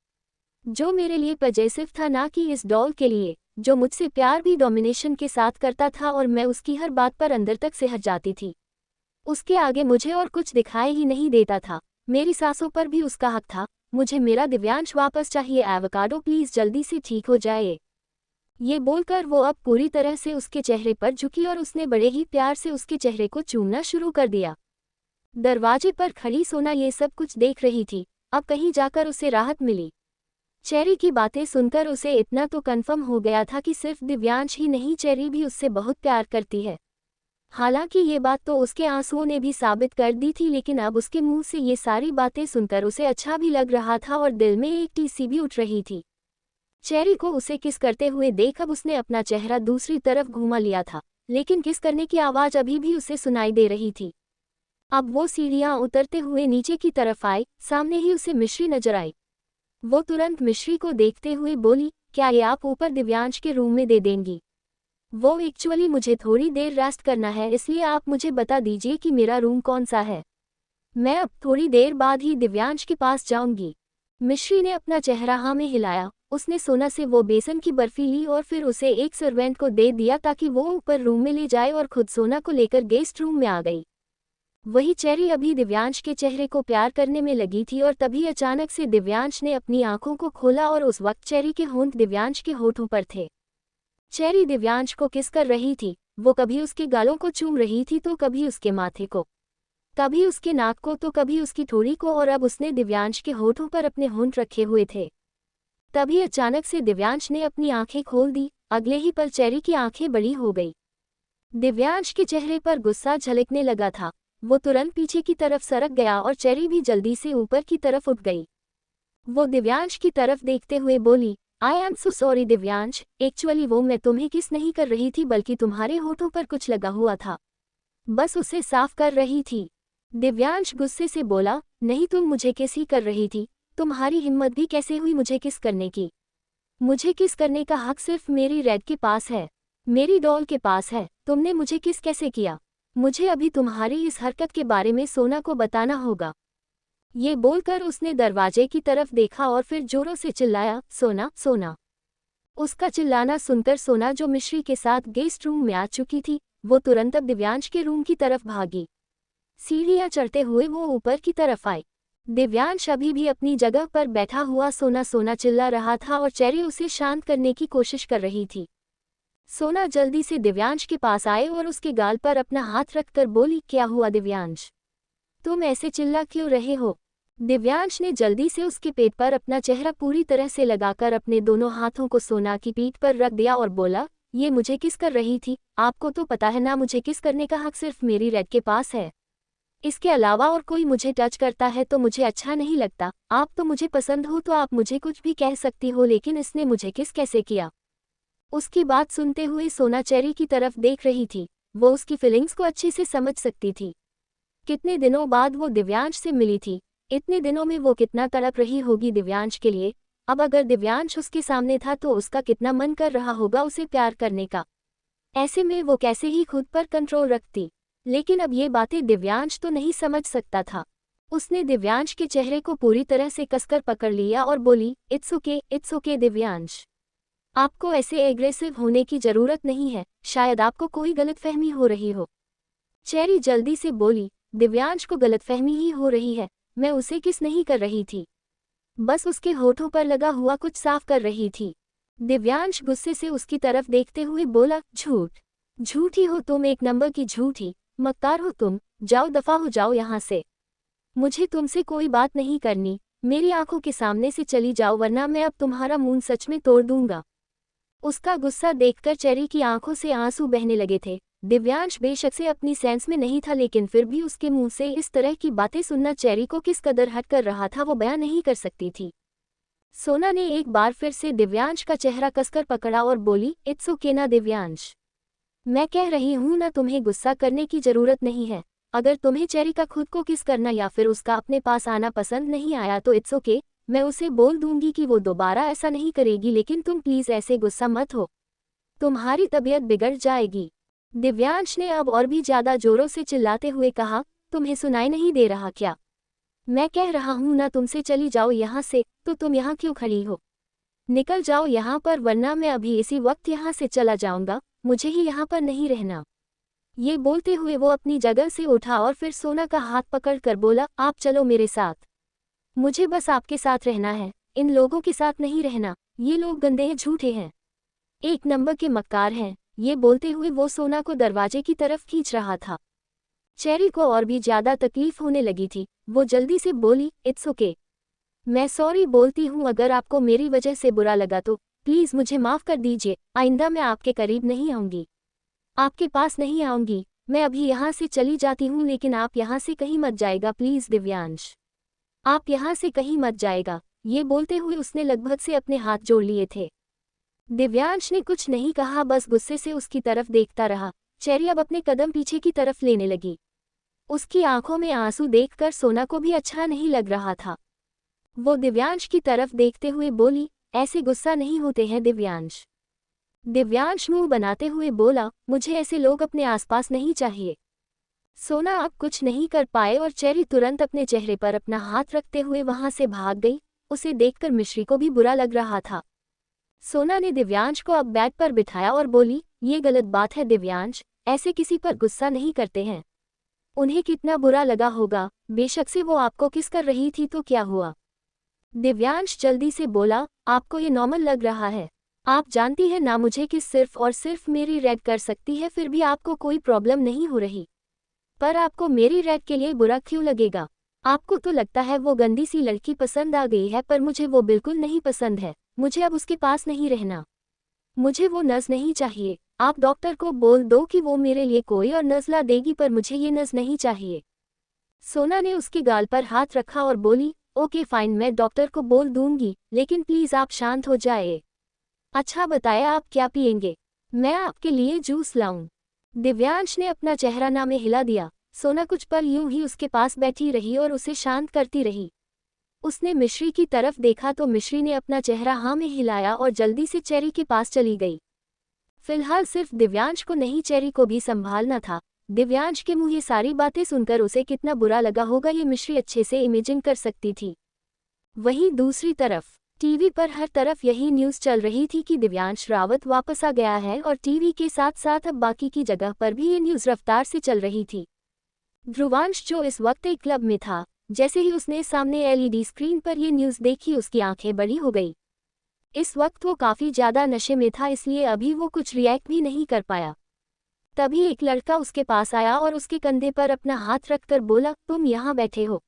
जो मेरे लिए पजेसिव था, ना कि इस डॉल के लिए, जो मुझसे प्यार भी डोमिनेशन के साथ करता था और मैं उसकी हर बात पर अंदर तक से हट जाती थी। उसके आगे मुझे और कुछ दिखाई ही नहीं देता था। मेरी सांसों पर भी उसका हक था। मुझे मेरा दिव्यांश वापस चाहिए। एवोकाडो, प्लीज़ जल्दी से ठीक हो जाए। ये बोलकर वो अब पूरी तरह से उसके चेहरे पर झुकी और उसने बड़े ही प्यार से उसके चेहरे को चूमना शुरू कर दिया। दरवाजे पर खड़ी सोना ये सब कुछ देख रही थी। अब कहीं जाकर उसे राहत मिली। चेरी की बातें सुनकर उसे इतना तो कन्फर्म हो गया था कि सिर्फ दिव्यांश ही नहीं, चेरी भी उससे बहुत प्यार करती है। हालांकि ये बात तो उसके आंसुओं ने भी साबित कर दी थी, लेकिन अब उसके मुंह से ये सारी बातें सुनकर उसे अच्छा भी लग रहा था और दिल में एक टीसी भी उठ रही थी। चेरी को उसे किस करते हुए देख अब उसने अपना चेहरा दूसरी तरफ घुमा लिया था, लेकिन किस करने की आवाज़ अभी भी उसे सुनाई दे रही थी। अब वो सीढ़ियाँ उतरते हुए नीचे की तरफ आई। सामने ही उसे मिश्री नजर आई। वो तुरंत मिश्री को देखते हुए बोली, क्या ये आप ऊपर दिव्यांश के रूम में दे देंगी? वो एक्चुअली मुझे थोड़ी देर रेस्ट करना है, इसलिए आप मुझे बता दीजिए कि मेरा रूम कौन सा है। मैं अब थोड़ी देर बाद ही दिव्यांश के पास जाऊंगी। मिश्री ने अपना चेहरा हाँ में हिलाया। उसने सोना से वो बेसन की बर्फी ली और फिर उसे एक सर्वेंट को दे दिया ताकि वो ऊपर रूम में ले जाए और खुद सोना को लेकर गेस्ट रूम में आ गई। वही चेरी अभी दिव्यांश के चेहरे को प्यार करने में लगी थी और तभी अचानक से दिव्यांश ने अपनी आंखों को खोला और उस वक्त चेरी के होंठ दिव्यांश के होठों पर थे। चेरी दिव्यांश को किस कर रही थी। वो कभी उसके गालों को चूम रही थी तो कभी उसके माथे को, कभी उसके नाक को, तो कभी उसकी ठोड़ी को, और अब उसने दिव्यांश के होठों पर अपने होंठ रखे हुए थे। तभी अचानक से दिव्यांश ने अपनी आंखें खोल दी। अगले ही पल चेरी की आंखें बड़ी हो गई। दिव्यांश के चेहरे पर गुस्सा झलकने लगा था। वो तुरंत पीछे की तरफ सरक गया और चेरी भी जल्दी से ऊपर की तरफ उठ गई। वो दिव्यांश की तरफ देखते हुए बोली, I am so sorry Divyansh, actually वो मैं तुम्हें किस नहीं कर रही थी बल्कि तुम्हारे होठों पर कुछ लगा हुआ था, बस उसे साफ कर रही थी। दिव्यांश गुस्से से बोला, नहीं तुम मुझे किस ही कर रही थी? तुम्हारी हिम्मत भी कैसे हुई मुझे किस करने की? मुझे किस करने का हक सिर्फ मेरी रेड के पास है, मेरी डॉल के पास है। तुमने मुझे किस कैसे किया? मुझे अभी तुम्हारी इस हरकत के बारे में सोना को बताना होगा। ये बोलकर उसने दरवाजे की तरफ देखा और फिर जोरों से चिल्लाया, सोना सोना। उसका चिल्लाना सुनकर सोना, जो मिश्री के साथ गेस्ट रूम में आ चुकी थी, वो तुरंत अब दिव्यांश के रूम की तरफ भागी। सीढ़ियां चढ़ते हुए वो ऊपर की तरफ आई। दिव्यांश अभी भी अपनी जगह पर बैठा हुआ सोना सोना चिल्ला रहा था और चेरी उसे शांत करने की कोशिश कर रही थी। सोना जल्दी से दिव्यांश के पास आए और उसके गाल पर अपना हाथ रखकर बोली, क्या हुआ दिव्यांश? तुम ऐसे चिल्ला क्यों रहे हो? दिव्यांश ने जल्दी से उसके पेट पर अपना चेहरा पूरी तरह से लगाकर अपने दोनों हाथों को सोना की पीठ पर रख दिया और बोला, ये मुझे किस कर रही थी? आपको तो पता है ना, मुझे किस करने का हक सिर्फ मेरी रेड के पास है। इसके अलावा और कोई मुझे टच करता है तो मुझे अच्छा नहीं लगता। आप तो मुझे पसंद हो तो आप मुझे कुछ भी कह सकती हो, लेकिन इसने मुझे किस कैसे किया? उसकी बात सुनते हुए सोना चेरी की तरफ देख रही थी। वो उसकी फीलिंग्स को अच्छे से समझ सकती थी। कितने दिनों बाद वो दिव्यांश से मिली थी। इतने दिनों में वो कितना तड़प रही होगी दिव्यांश के लिए। अब अगर दिव्यांश उसके सामने था तो उसका कितना मन कर रहा होगा उसे प्यार करने का। ऐसे में वो कैसे ही खुद पर कंट्रोल रखती। लेकिन अब ये बातें दिव्यांश तो नहीं समझ सकता था। उसने दिव्यांश के चेहरे को पूरी तरह से कसकर पकड़ लिया और बोली, इट्स ओके दिव्यांश। आपको ऐसे एग्रेसिव होने की जरूरत नहीं है, शायद आपको कोई गलतफहमी हो रही हो। चेरी जल्दी से बोली, दिव्यांश को गलतफहमी ही हो रही है, मैं उसे किस नहीं कर रही थी, बस उसके होठों पर लगा हुआ कुछ साफ कर रही थी। दिव्यांश गुस्से से उसकी तरफ देखते हुए बोला, झूठी हो तुम, एक नंबर की झूठी, मक्कार हो तुम, जाओ दफा हो जाओ यहाँ से। मुझे तुमसे कोई बात नहीं करनी, मेरी आंखों के सामने से चली जाओ वरना मैं अब तुम्हारा मुंह सच में तोड़ दूंगा। उसका गुस्सा देखकर चेरी की आंखों से आंसू बहने लगे थे। दिव्यांश बेशक से अपनी सेंस में नहीं था, लेकिन फिर भी उसके मुंह से इस तरह की बातें सुनना चेरी को किस कदर हट कर रहा था वो बयान नहीं कर सकती थी। सोना ने एक बार फिर से दिव्यांश का चेहरा कसकर पकड़ा और बोली, इट्स ओके ना दिव्यांश, मैं कह रही हूं ना, तुम्हें गुस्सा करने की जरूरत नहीं है। अगर तुम्हें चेरी का खुद को किस करना या फिर उसका अपने पास आना पसंद नहीं आया तो इट्स ओके, मैं उसे बोल दूंगी कि वो दोबारा ऐसा नहीं करेगी, लेकिन तुम प्लीज ऐसे गुस्सा मत हो, तुम्हारी तबीयत बिगड़ जाएगी। दिव्यांश ने अब और भी ज्यादा जोरों से चिल्लाते हुए कहा, तुम्हें सुनाई नहीं दे रहा क्या? मैं कह रहा हूं ना तुमसे चली जाओ यहाँ से, तो तुम यहाँ क्यों खड़ी हो? निकल जाओ यहाँ पर वरना मैं अभी इसी वक्त यहाँ से चला जाऊंगा, मुझे ही यहाँ पर नहीं रहना। ये बोलते हुए वो अपनी जगह से उठा और फिर सोना का हाथ पकड़कर बोला, आप चलो मेरे साथ, मुझे बस आपके साथ रहना है, इन लोगों के साथ नहीं रहना, ये लोग गंदे हैं, झूठे हैं, एक नंबर के मक्कार हैं। ये बोलते हुए वो सोना को दरवाजे की तरफ खींच रहा था। चेरी को और भी ज्यादा तकलीफ होने लगी थी, वो जल्दी से बोली, इट्स ओके, मैं सॉरी बोलती हूँ, अगर आपको मेरी वजह से बुरा लगा तो प्लीज मुझे माफ कर दीजिए, आइंदा मैं आपके करीब नहीं आऊंगी, आपके पास नहीं आऊंगी, मैं अभी यहाँ से चली जाती हूँ, लेकिन आप यहाँ से कहीं मत जाएगा प्लीज दिव्यांश, आप यहाँ से कहीं मत जाएगा। ये बोलते हुए उसने लगभग से अपने हाथ जोड़ लिए थे। दिव्यांश ने कुछ नहीं कहा, बस गुस्से से उसकी तरफ देखता रहा। चेरी अब अपने कदम पीछे की तरफ लेने लगी। उसकी आंखों में आंसू देखकर सोना को भी अच्छा नहीं लग रहा था। वो दिव्यांश की तरफ देखते हुए बोली, ऐसे गुस्सा नहीं होते हैं दिव्यांश। दिव्यांश मुंह बनाते हुए बोला, मुझे ऐसे लोग अपने आसपास नहीं चाहिए। सोना अब कुछ नहीं कर पाए और चेरी तुरंत अपने चेहरे पर अपना हाथ रखते हुए वहां से भाग गई। उसे देखकर मिश्री को भी बुरा लग रहा था। सोना ने दिव्यांश को अब बेड पर बिठाया और बोली, ये गलत बात है दिव्यांश, ऐसे किसी पर गुस्सा नहीं करते हैं। उन्हें कितना बुरा लगा होगा, बेशक से वो आपको किस कर रही थी तो क्या हुआ? दिव्यांश जल्दी से बोला, आपको ये नॉर्मल लग रहा है, आप जानती है ना मुझे किस सिर्फ और सिर्फ मेरी रेड कर सकती है, फिर भी आपको कोई प्रॉब्लम नहीं हो रही। पर आपको मेरी रेड के लिए बुरा क्यों लगेगा? आपको तो लगता है वो गंदी सी लड़की पसंद आ गई है, पर मुझे वो बिल्कुल नहीं पसंद है, मुझे अब उसके पास नहीं रहना, मुझे वो नस नहीं चाहिए। आप डॉक्टर को बोल दो कि वो मेरे लिए कोई और नस ला देगी, पर मुझे ये नस नहीं चाहिए। सोना ने उसके गाल पर हाथ रखा और बोली, ओके फाइन, मैं डॉक्टर को बोल दूंगी, लेकिन प्लीज आप शांत हो जाए। अच्छा बताए आप क्या पिएंगे? मैं आपके लिए जूस लाऊं? दिव्यांश ने अपना चेहरा ना में हिला दिया। सोना कुछ पल यूं ही उसके पास बैठी रही और उसे शांत करती रही। उसने मिश्री की तरफ देखा तो मिश्री ने अपना चेहरा हाँ में हिलाया और जल्दी से चेरी के पास चली गई। फिलहाल सिर्फ दिव्यांश को नहीं, चेरी को भी संभालना था। दिव्यांश के मुंह ये सारी बातें सुनकर उसे कितना बुरा लगा होगा ये मिश्री अच्छे से इमेजिन कर सकती थी। वहीं दूसरी तरफ टीवी पर हर तरफ यही न्यूज़ चल रही थी कि दिव्यांश रावत वापस आ गया है, और टीवी के साथ साथ अब बाकी की जगह पर भी ये न्यूज़ रफ्तार से चल रही थी। ध्रुवांश जो इस वक्त एक क्लब में था, जैसे ही उसने सामने एलईडी स्क्रीन पर ये न्यूज़ देखी उसकी आंखें बड़ी हो गई। इस वक्त वो काफ़ी ज़्यादा नशे में था, इसलिए अभी वो कुछ रिएक्ट भी नहीं कर पाया। तभी एक लड़का उसके पास आया और उसके कंधे पर अपना हाथ रखकर बोला, तुम यहाँ बैठे हो,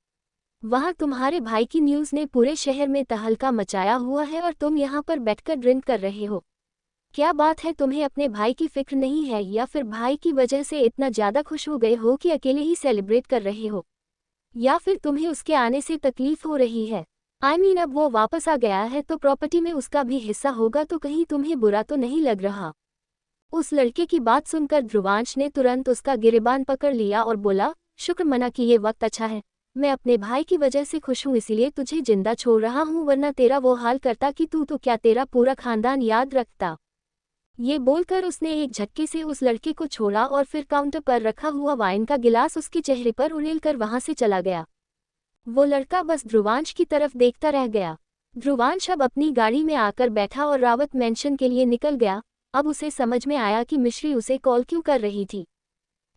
वहाँ तुम्हारे भाई की न्यूज़ ने पूरे शहर में तहलका मचाया हुआ है और तुम यहाँ पर बैठकर ड्रिंक कर रहे हो। क्या बात है, तुम्हें अपने भाई की फिक्र नहीं है, या फिर भाई की वजह से इतना ज़्यादा खुश हो गए हो कि अकेले ही सेलिब्रेट कर रहे हो, या फिर तुम्हें उसके आने से तकलीफ हो रही है? I mean, अब वो वापस आ गया है तो प्रॉपर्टी में उसका भी हिस्सा होगा, तो कहीं तुम्हें बुरा तो नहीं लग रहा? उस लड़के की बात सुनकर ध्रुवांश ने तुरंत उसका गिरेबान पकड़ लिया और बोला, शुक्र मना कि ये वक्त अच्छा है, मैं अपने भाई की वजह से खुश हूँ इसीलिए तुझे जिंदा छोड़ रहा हूँ, वरना तेरा वो हाल करता कि तू तो क्या तेरा पूरा खानदान याद रखता। ये बोलकर उसने एक झटके से उस लड़के को छोड़ा और फिर काउंटर पर रखा हुआ वाइन का गिलास उसके चेहरे पर उड़ेलकर वहां से चला गया। वो लड़का बस ध्रुवांश की तरफ देखता रह गया। ध्रुवांश अब अपनी गाड़ी में आकर बैठा और रावत मैंशन के लिए निकल गया। अब उसे समझ में आया कि मिश्री उसे कॉल क्यों कर रही थी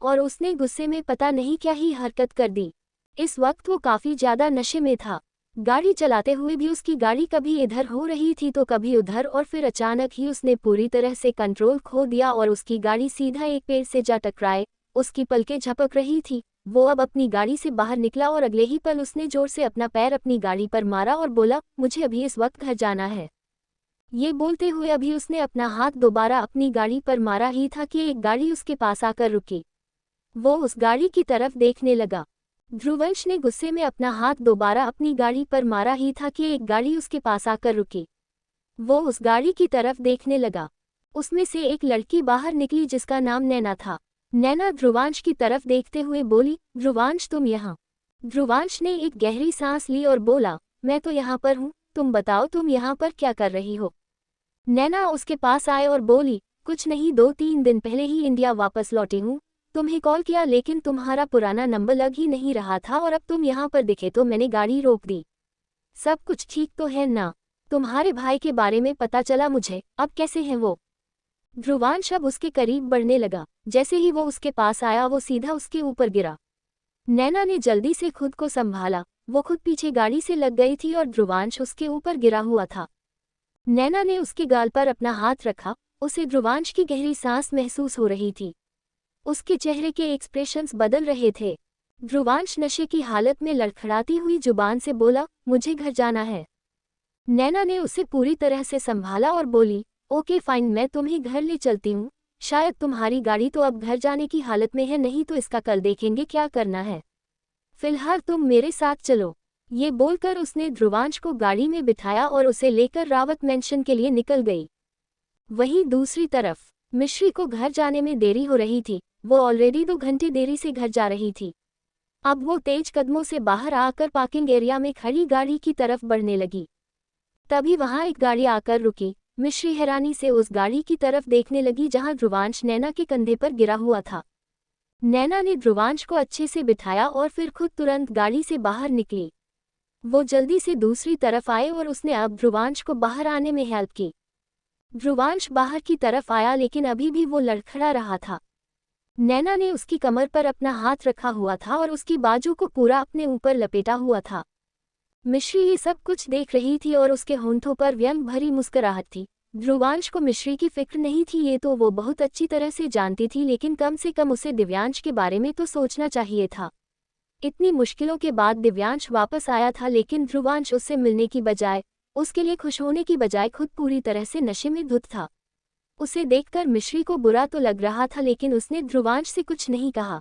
और उसने गुस्से में पता नहीं क्या ही हरकत कर दी। इस वक्त वो काफी ज्यादा नशे में था। गाड़ी चलाते हुए भी उसकी गाड़ी कभी इधर हो रही थी तो कभी उधर, और फिर अचानक ही उसने पूरी तरह से कंट्रोल खो दिया और उसकी गाड़ी सीधा एक पेड़ से जा टकराए। उसकी पलकें झपक रही थी। वो अब अपनी गाड़ी से बाहर निकला और अगले ही पल उसने जोर से अपना पैर अपनी गाड़ी पर मारा और बोला, मुझे अभी इस वक्त घर जाना है। ये बोलते हुए अभी उसने अपना हाथ दोबारा अपनी गाड़ी पर मारा ही था कि एक गाड़ी उसके पास आकर रुकी। वो उस गाड़ी की तरफ देखने लगा। ध्रुवंश ने गुस्से में अपना हाथ दोबारा अपनी गाड़ी पर मारा ही था कि एक गाड़ी उसके पास आकर रुकी। वो उस गाड़ी की तरफ देखने लगा। उसमें से एक लड़की बाहर निकली जिसका नाम नैना था। नैना ध्रुवांश की तरफ देखते हुए बोली, ध्रुवांश तुम यहाँ? ध्रुवांश ने एक गहरी सांस ली और बोला, मैं तो यहाँ पर हूँ, तुम बताओ तुम यहाँ पर क्या कर रही हो? नैना उसके पास आए और बोली, कुछ नहीं, 2-3 दिन पहले ही इंडिया वापस लौटी हूँ। तुम्हें कॉल किया लेकिन तुम्हारा पुराना नंबर लग ही नहीं रहा था और अब तुम यहाँ पर दिखे तो मैंने गाड़ी रोक दी। सब कुछ ठीक तो है ना? तुम्हारे भाई के बारे में पता चला मुझे, अब कैसे हैं वो? ध्रुवांश अब उसके करीब बढ़ने लगा। जैसे ही वो उसके पास आया वो सीधा उसके ऊपर गिरा। नैना ने जल्दी से खुद को संभाला। वो खुद पीछे गाड़ी से लग गई थी और ध्रुवांश उसके ऊपर गिरा हुआ था। नैना ने उसके गाल पर अपना हाथ रखा। उसे ध्रुवांश की गहरी सांस महसूस हो रही थी। उसके चेहरे के एक्सप्रेशंस बदल रहे थे। ध्रुवांश नशे की हालत में लड़खड़ाती हुई जुबान से बोला, मुझे घर जाना है। नैना ने उसे पूरी तरह से संभाला और बोली, ओके फाइन, मैं तुम्हें घर ले चलती हूँ। शायद तुम्हारी गाड़ी तो अब घर जाने की हालत में है, नहीं तो इसका कल देखेंगे क्या करना है। फिलहाल तुम मेरे साथ चलो। ये बोलकर उसने ध्रुवांश को गाड़ी में बिठाया और उसे लेकर रावत मैंशन के लिए निकल गई। वहीं दूसरी तरफ मिश्री को घर जाने में देरी हो रही थी। वो ऑलरेडी 2 घंटे देरी से घर जा रही थी। अब वो तेज कदमों से बाहर आकर पार्किंग एरिया में खड़ी गाड़ी की तरफ बढ़ने लगी। तभी वहां एक गाड़ी आकर रुकी। मिश्री हैरानी से उस गाड़ी की तरफ देखने लगी जहां ध्रुवांश नैना के कंधे पर गिरा हुआ था। नैना ने ध्रुवांश को अच्छे से बिठाया और फिर खुद तुरंत गाड़ी से बाहर निकली। वो जल्दी से दूसरी तरफ आए और उसने अब ध्रुवांश को बाहर आने में हेल्प की। ध्रुवांश बाहर की तरफ आया लेकिन अभी भी वो लड़खड़ा रहा था। नैना ने उसकी कमर पर अपना हाथ रखा हुआ था और उसकी बाजू को पूरा अपने ऊपर लपेटा हुआ था। मिश्री ये सब कुछ देख रही थी और उसके होंठों पर व्यंग भरी मुस्कुराहट थी। ध्रुवांश को मिश्री की फिक्र नहीं थी, ये तो वो बहुत अच्छी तरह से जानती थी, लेकिन कम से कम उसे दिव्यांश के बारे में तो सोचना चाहिए था। इतनी मुश्किलों के बाद दिव्यांश वापस आया था, लेकिन ध्रुवांश उससे मिलने की बजाय, उसके लिए खुश होने की बजाय खुद पूरी तरह से नशे में धुत था। उसे देखकर मिश्री को बुरा तो लग रहा था, लेकिन उसने ध्रुवांश से कुछ नहीं कहा।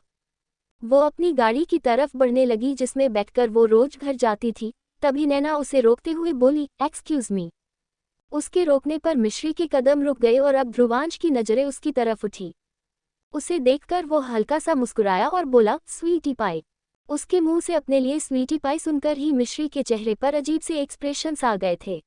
वो अपनी गाड़ी की तरफ बढ़ने लगी जिसमें बैठकर वो रोज घर जाती थी। तभी नैना उसे रोकते हुए बोली, एक्सक्यूज मी। उसके रोकने पर मिश्री के कदम रुक गए और अब ध्रुवांश की नजरें उसकी तरफ उठी। उसे देखकर वो हल्का सा मुस्कुराया और बोला, स्वीटी पाई। उसके मुंह से अपने लिए स्वीटी पाई सुनकर ही मिश्री के चेहरे पर अजीब से एक्सप्रेशंस आ गए थे।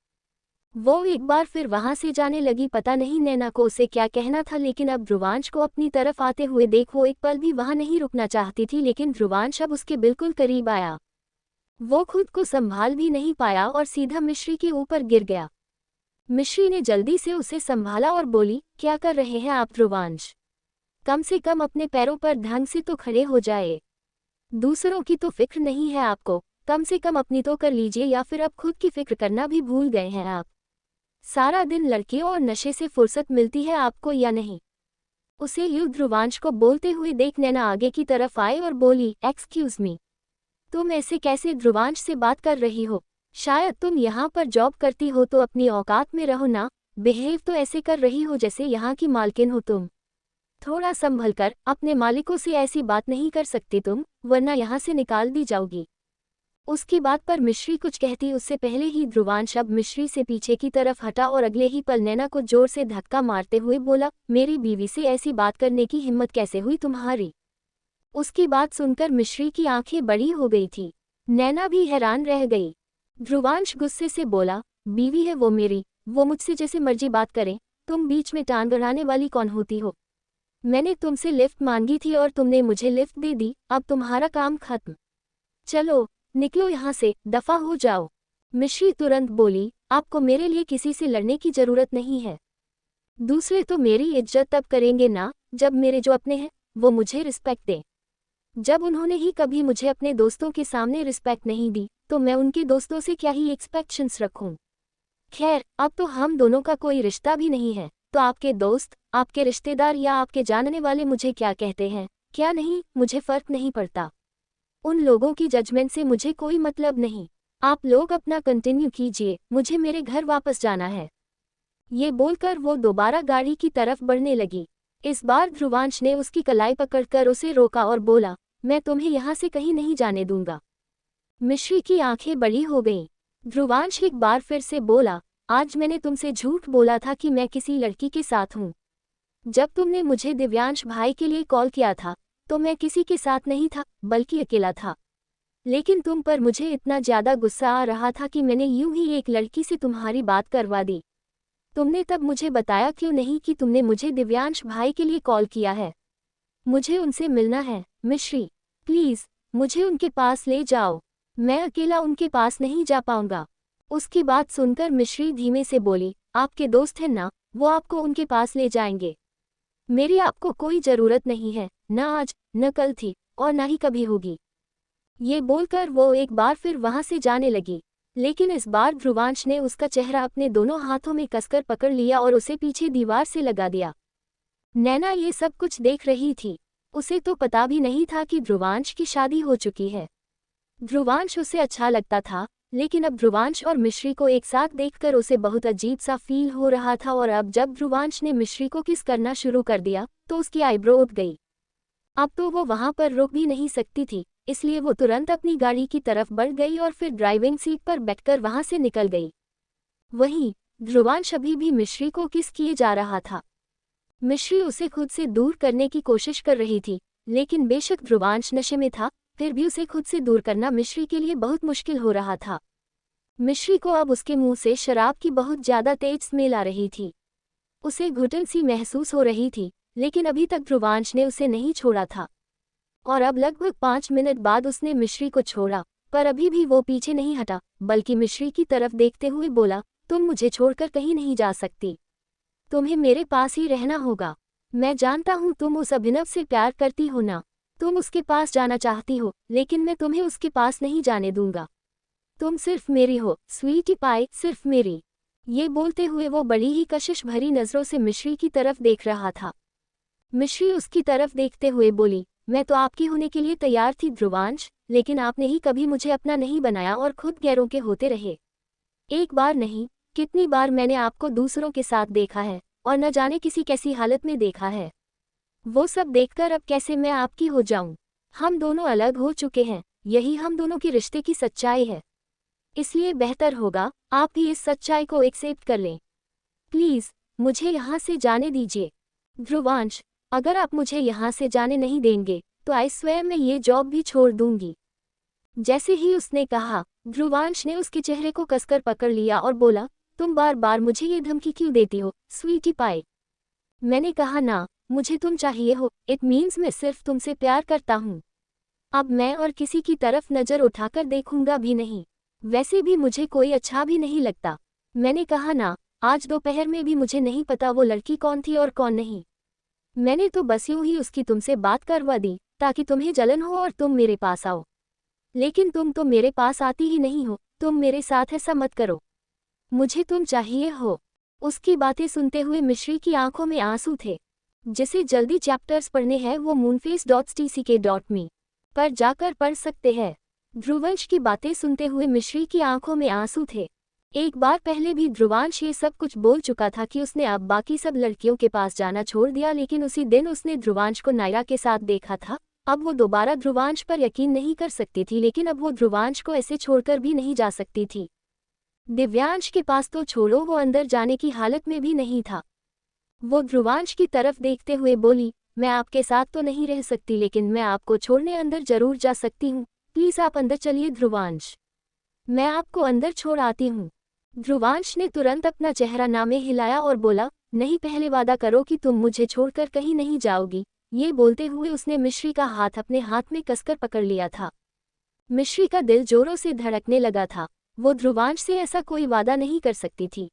वो एक बार फिर वहां से जाने लगी। पता नहीं नैना को उसे क्या कहना था, लेकिन अब ध्रुवांश को अपनी तरफ आते हुए देख वो एक पल भी वहां नहीं रुकना चाहती थी, लेकिन ध्रुवांश अब उसके बिल्कुल करीब आया। वो खुद को संभाल भी नहीं पाया और सीधा मिश्री के ऊपर गिर गया। मिश्री ने जल्दी से उसे संभाला और बोली, क्या कर रहे हैं आप ध्रुवांश? कम से कम अपने पैरों पर ढंग से तो खड़े हो जाए। दूसरों की तो फिक्र नहीं है आपको, कम से कम अपनी तो कर लीजिए, या फिर अब खुद की फिक्र करना भी भूल गए हैं आप? सारा दिन लड़कियों और नशे से फुर्सत मिलती है आपको या नहीं? उसे यूं ध्रुवांश को बोलते हुए देख नैना आगे की तरफ आए और बोली, एक्सक्यूज मी, तुम ऐसे कैसे ध्रुवांश से बात कर रही हो? शायद तुम यहाँ पर जॉब करती हो तो अपनी औकात में रहो ना। बिहेव तो ऐसे कर रही हो जैसे यहाँ की मालकिन हो तुम। थोड़ा संभल कर, अपने मालिकों से ऐसी बात नहीं कर सकती तुम, वरना यहाँ से निकाल दी जाओगी। उसकी बात पर मिश्री कुछ कहती उससे पहले ही ध्रुवांश अब मिश्री से पीछे की तरफ हटा और अगले ही पल नैना को जोर से धक्का मारते हुए बोला, मेरी बीवी से ऐसी बात करने की हिम्मत कैसे हुई तुम्हारी? उसकी बात सुनकर मिश्री की आंखें बड़ी हो गई थी। नैना भी हैरान रह गई। ध्रुवांश गुस्से से बोला, बीवी है वो मेरी, वो मुझसे जैसे मर्जी बात करे, तुम बीच में टांग अड़ाने वाली कौन होती हो? मैंने तुमसे लिफ्ट मांगी थी और तुमने मुझे लिफ्ट दे दी, अब तुम्हारा काम खत्म। चलो, निकलो यहाँ से, दफा हो जाओ। मिश्री तुरंत बोली, आपको मेरे लिए किसी से लड़ने की जरूरत नहीं है। दूसरे तो मेरी इज्जत तब करेंगे ना, जब मेरे जो अपने हैं वो मुझे रिस्पेक्ट दें। जब उन्होंने ही कभी मुझे अपने दोस्तों के सामने रिस्पेक्ट नहीं दी, तो मैं उनके दोस्तों से क्या ही एक्सपेक्टेशंस रखूं? खैर, अब तो हम दोनों का कोई रिश्ता भी नहीं है, तो आपके दोस्त, आपके रिश्तेदार या आपके जानने वाले मुझे क्या कहते हैं, क्या नहीं, मुझे फर्क नहीं पड़ता। उन लोगों की जजमेंट से मुझे कोई मतलब नहीं। आप लोग अपना कंटिन्यू कीजिए, मुझे मेरे घर वापस जाना है। ये बोलकर वो दोबारा गाड़ी की तरफ बढ़ने लगी। इस बार ध्रुवांश ने उसकी कलाई पकड़कर उसे रोका और बोला, मैं तुम्हें यहाँ से कहीं नहीं जाने दूंगा। मिश्री की आंखें बड़ी हो गईं। ध्रुवांश एक बार फिर से बोला, आज मैंने तुमसे झूठ बोला था कि मैं किसी लड़की के साथ हूँ। जब तुमने मुझे दिव्यांश भाई के लिए कॉल किया था, तो मैं किसी के साथ नहीं था, बल्कि अकेला था। लेकिन तुम पर मुझे इतना ज्यादा गुस्सा आ रहा था कि मैंने यूं ही एक लड़की से तुम्हारी बात करवा दी। तुमने तब मुझे बताया क्यों नहीं कि तुमने मुझे दिव्यांश भाई के लिए कॉल किया है? मुझे उनसे मिलना है, मिश्री। प्लीज, मुझे उनके पास ले जाओ। मैं अकेला उनके पास नहीं जा पाऊंगा। उसकी बात सुनकर मिश्री धीमे से बोली, आपके दोस्त हैं ना, वो आपको उनके पास ले जाएंगे। मेरी आपको कोई जरूरत नहीं है, न आज, न कल थी, और न ही कभी होगी। ये बोलकर वो एक बार फिर वहां से जाने लगी। लेकिन इस बार ध्रुवांश ने उसका चेहरा अपने दोनों हाथों में कसकर पकड़ लिया और उसे पीछे दीवार से लगा दिया। नैना ये सब कुछ देख रही थी। उसे तो पता भी नहीं था कि ध्रुवांश की शादी हो चुकी है। ध्रुवांश उसे अच्छा लगता था, लेकिन अब ध्रुवांश और मिश्री को एक साथ देखकर उसे बहुत अजीब सा फील हो रहा था। और अब जब ध्रुवांश ने मिश्री को किस करना शुरू कर दिया, तो उसकी आईब्रो उठ गई। अब तो वो वहां पर रुक भी नहीं सकती थी, इसलिए वो तुरंत अपनी गाड़ी की तरफ बढ़ गई और फिर ड्राइविंग सीट पर बैठकर वहां से निकल गई। वहीं ध्रुवांश अभी भी मिश्री को किस किए जा रहा था। मिश्री उसे खुद से दूर करने की कोशिश कर रही थी, लेकिन बेशक ध्रुवांश नशे में था, फिर भी उसे खुद से दूर करना मिश्री के लिए बहुत मुश्किल हो रहा था। मिश्री को अब उसके मुंह से शराब की बहुत ज्यादा तेज स्मेल आ रही थी। उसे घुटन सी महसूस हो रही थी, लेकिन अभी तक ध्रुवांश ने उसे नहीं छोड़ा था। और अब लगभग 5 मिनट बाद उसने मिश्री को छोड़ा, पर अभी भी वो पीछे नहीं हटा, बल्कि मिश्री की तरफ देखते हुए बोला, तुम मुझे छोड़कर कहीं नहीं जा सकती। तुम्हें मेरे पास ही रहना होगा। मैं जानता हूँ तुम उस अभिनव से प्यार करती हो ना। तुम उसके पास जाना चाहती हो, लेकिन मैं तुम्हें उसके पास नहीं जाने दूंगा। तुम सिर्फ मेरी हो, स्वीटी पाई, सिर्फ मेरी। ये बोलते हुए वो बड़ी ही कशिश भरी नजरों से मिश्री की तरफ देख रहा था। मिश्री उसकी तरफ देखते हुए बोली, मैं तो आपकी होने के लिए तैयार थी ध्रुवांश, लेकिन आपने ही कभी मुझे अपना नहीं बनाया और खुद गैरों के होते रहे। एक बार नहीं, कितनी बार मैंने आपको दूसरों के साथ देखा है, और न जाने किसी कैसी हालत में देखा है। वो सब देखकर अब कैसे मैं आपकी हो जाऊं? हम दोनों अलग हो चुके हैं, यही हम दोनों के रिश्ते की सच्चाई है। इसलिए बेहतर होगा आप भी इस सच्चाई को एक्सेप्ट कर लें। प्लीज, मुझे यहाँ से जाने दीजिए। ध्रुवांश, अगर आप मुझे यहाँ से जाने नहीं देंगे, तो आई स्वयं मैं ये जॉब भी छोड़ दूंगी। जैसे ही उसने कहा, ध्रुवांश ने उसके चेहरे को कसकर पकड़ लिया और बोला, तुम बार बार मुझे ये धमकी क्यों देती हो, स्वीटी पाई? मैंने कहा ना, मुझे तुम चाहिए हो, इट मीन्स मैं सिर्फ तुमसे प्यार करता हूँ। अब मैं और किसी की तरफ नजर उठाकर देखूंगा भी नहीं। वैसे भी मुझे कोई अच्छा भी नहीं लगता। मैंने कहा ना, आज दोपहर में भी मुझे नहीं पता वो लड़की कौन थी और कौन नहीं। मैंने तो बस यूं ही उसकी तुमसे बात करवा दी, ताकि तुम्हें जलन हो और तुम मेरे पास आओ। लेकिन तुम तो मेरे पास आती ही नहीं हो, तुम मेरे साथ ऐसा मत करो। मुझे तुम चाहिए हो। उसकी बातें सुनते हुए मिश्री की आंखों में आंसू थे। जिसे जल्दी चैप्टर्स पढ़ने हैं वो moonface.tck.me पर जाकर पढ़ सकते हैं। ध्रुवंश की बातें सुनते हुए मिश्री की आंखों में आंसू थे। एक बार पहले भी ध्रुवांश ये सब कुछ बोल चुका था कि उसने अब बाकी सब लड़कियों के पास जाना छोड़ दिया, लेकिन उसी दिन उसने ध्रुवांश को नायरा के साथ देखा था। अब वो दोबारा ध्रुवांश पर यकीन नहीं कर सकती थी, लेकिन अब वो ध्रुवांश को ऐसे छोड़कर भी नहीं जा सकती थी। दिव्यांश के पास तो छोड़ो, वो अंदर जाने की हालत में भी नहीं था। वो ध्रुवांश की तरफ देखते हुए बोली, मैं आपके साथ तो नहीं रह सकती, लेकिन मैं आपको छोड़ने अंदर जरूर जा सकती हूँ। प्लीज आप अंदर चलिए ध्रुवांश, मैं आपको अंदर छोड़ आती हूँ। ध्रुवांश ने तुरंत अपना चेहरा ना में हिलाया और बोला, नहीं, पहले वादा करो कि तुम मुझे छोड़कर कहीं नहीं जाओगी। ये बोलते हुए उसने मिश्री का हाथ अपने हाथ में कसकर पकड़ लिया था। मिश्री का दिल जोरों से धड़कने लगा था। वो ध्रुवांश से ऐसा कोई वादा नहीं कर सकती थी।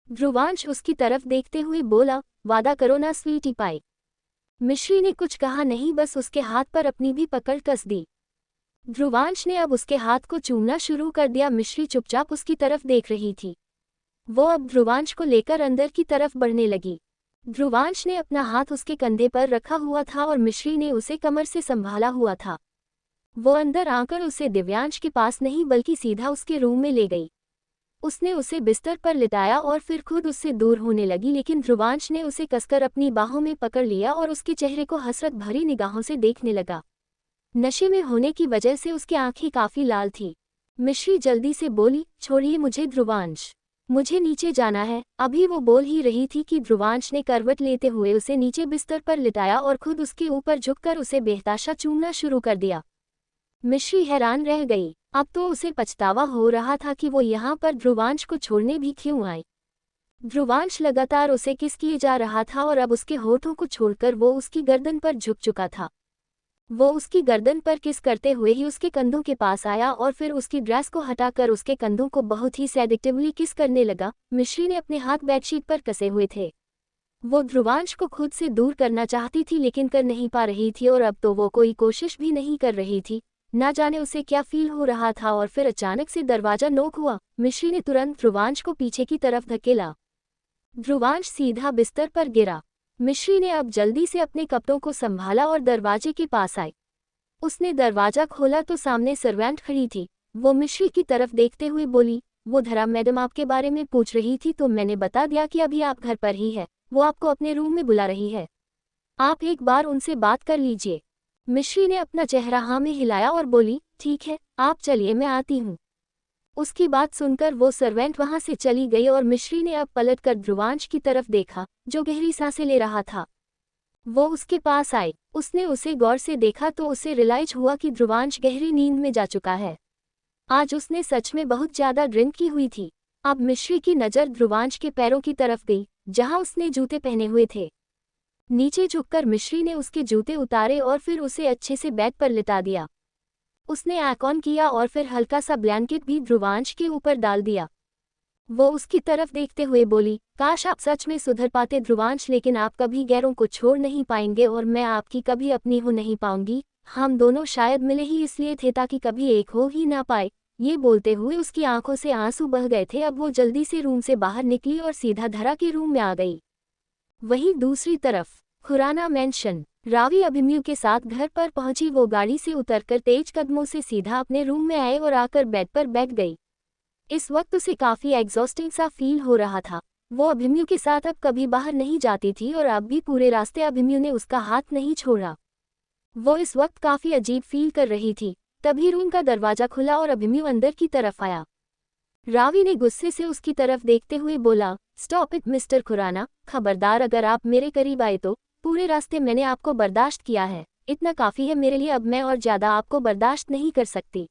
ध्रुवांश उसकी तरफ देखते हुए बोला, वादा करो ना स्वीटी पाई। मिश्री ने कुछ कहा नहीं, बस उसके हाथ पर अपनी भी पकड़ कस दी। ध्रुवांश ने अब उसके हाथ को चूमना शुरू कर दिया। मिश्री चुपचाप उसकी तरफ देख रही थी। वो अब ध्रुवांश को लेकर अंदर की तरफ बढ़ने लगी। ध्रुवांश ने अपना हाथ उसके कंधे पर रखा हुआ था और मिश्री ने उसे कमर से संभाला हुआ था। वो अंदर आकर उसे दिव्यांश के पास नहीं बल्कि सीधा उसके रूम में ले गई। उसने उसे बिस्तर पर लिटाया और फिर खुद उससे दूर होने लगी, लेकिन ध्रुवांश ने उसे कसकर अपनी बाहों में पकड़ लिया और उसके चेहरे को हसरत भरी निगाहों से देखने लगा। नशे में होने की वजह से उसकी आंखें काफी लाल थी। मिश्री जल्दी से बोली, छोड़िए मुझे ध्रुवांश, मुझे नीचे जाना है। अभी वो बोल ही रही थी कि ध्रुवांश ने करवट लेते हुए उसे नीचे बिस्तर पर लिटाया और खुद उसके ऊपर झुककर उसे बेहताशा चूमना शुरू कर दिया। मिश्री हैरान रह गई। अब तो उसे पछतावा हो रहा था कि वो यहाँ पर ध्रुवांश को छोड़ने भी क्यों आई। ध्रुवांश लगातार उसे किस किए जा रहा था और अब उसके होठों को छोड़कर वो उसकी गर्दन पर झुक चुका था। वो उसकी गर्दन पर किस करते हुए ही उसके कंधों के पास आया और फिर उसकी ड्रेस को हटाकर उसके कंधों को बहुत ही सेडिक्टिवली किस करने लगा। मिश्री ने अपने हाथ बेडशीट पर कसे हुए थे। वो ध्रुवांश को खुद से दूर करना चाहती थी लेकिन कर नहीं पा रही थी और अब तो वो कोई कोशिश भी नहीं कर रही थी। ना जाने उसे क्या फील हो रहा था और फिर अचानक से दरवाजा नॉक हुआ। मिश्री ने तुरंत ध्रुवांश को पीछे की तरफ धकेला। ध्रुवांश सीधा बिस्तर पर गिरा। मिश्री ने अब जल्दी से अपने कपड़ों को संभाला और दरवाजे के पास आई। उसने दरवाजा खोला तो सामने सर्वेंट खड़ी थी। वो मिश्री की तरफ देखते हुए बोली, वो धरा मैडम आपके बारे में पूछ रही थी तो मैंने बता दिया कि अभी आप घर पर ही है। वो आपको अपने रूम में बुला रही है, आप एक बार उनसे बात कर लीजिए। मिश्री ने अपना चेहरा हाँ में हिलाया और बोली, ठीक है, आप चलिए, मैं आती हूँ। उसकी बात सुनकर वो सर्वेंट वहां से चली गई और मिश्री ने अब पलटकर ध्रुवांश की तरफ देखा, जो गहरी सांसें ले रहा था। वो उसके पास आई। उसने उसे गौर से देखा तो उसे रियलाइज हुआ कि ध्रुवांश गहरी नींद में जा चुका है। आज उसने सच में बहुत ज्यादा ड्रिंक की हुई थी। अब मिश्री की नज़र ध्रुवांश के पैरों की तरफ गई, जहां उसने जूते पहने हुए थे। नीचे झुककर मिश्री ने उसके जूते उतारे और फिर उसे अच्छे से बेड पर लिटा दिया। उसने आंख ऑन किया और फिर हल्का सा ब्लैंकेट भी ध्रुवांश के ऊपर डाल दिया। वो उसकी तरफ देखते हुए बोली, काश आप सच में सुधर पाते ध्रुवांश, लेकिन आप कभी गैरों को छोड़ नहीं पाएंगे और मैं आपकी कभी अपनी हो नहीं पाऊंगी। हम दोनों शायद मिले ही इसलिए थे ताकि कभी एक हो ही ना पाए। ये बोलते हुए उसकी आंखों से आंसू बह गए थे। अब वो जल्दी से रूम से बाहर निकली और सीधा धरा के रूम में आ गई। वहीं दूसरी तरफ खुराना मेंशन। रावी अभिमन्यु के साथ घर पर पहुंची। वो गाड़ी से उतरकर तेज कदमों से सीधा अपने रूम में आए और आकर बेड पर बैठ गई। इस वक्त उसे काफी एग्जॉस्टिंग सा फील हो रहा था। वो अभिमन्यु के साथ अब कभी बाहर नहीं जाती थी और अब भी पूरे रास्ते अभिमन्यु ने उसका हाथ नहीं छोड़ा। वो इस वक्त काफी अजीब फील कर रही थी। तभी रूम का दरवाजा खुला और अभिमन्यु अंदर की तरफ आया। रावी ने गुस्से से उसकी तरफ देखते हुए बोला, स्टॉप इट मिस्टर खुराना, खबरदार अगर आप मेरे करीब आए तो। पूरे रास्ते मैंने आपको बर्दाश्त किया है, इतना काफी है मेरे लिए, अब मैं और ज्यादा आपको बर्दाश्त नहीं कर सकती।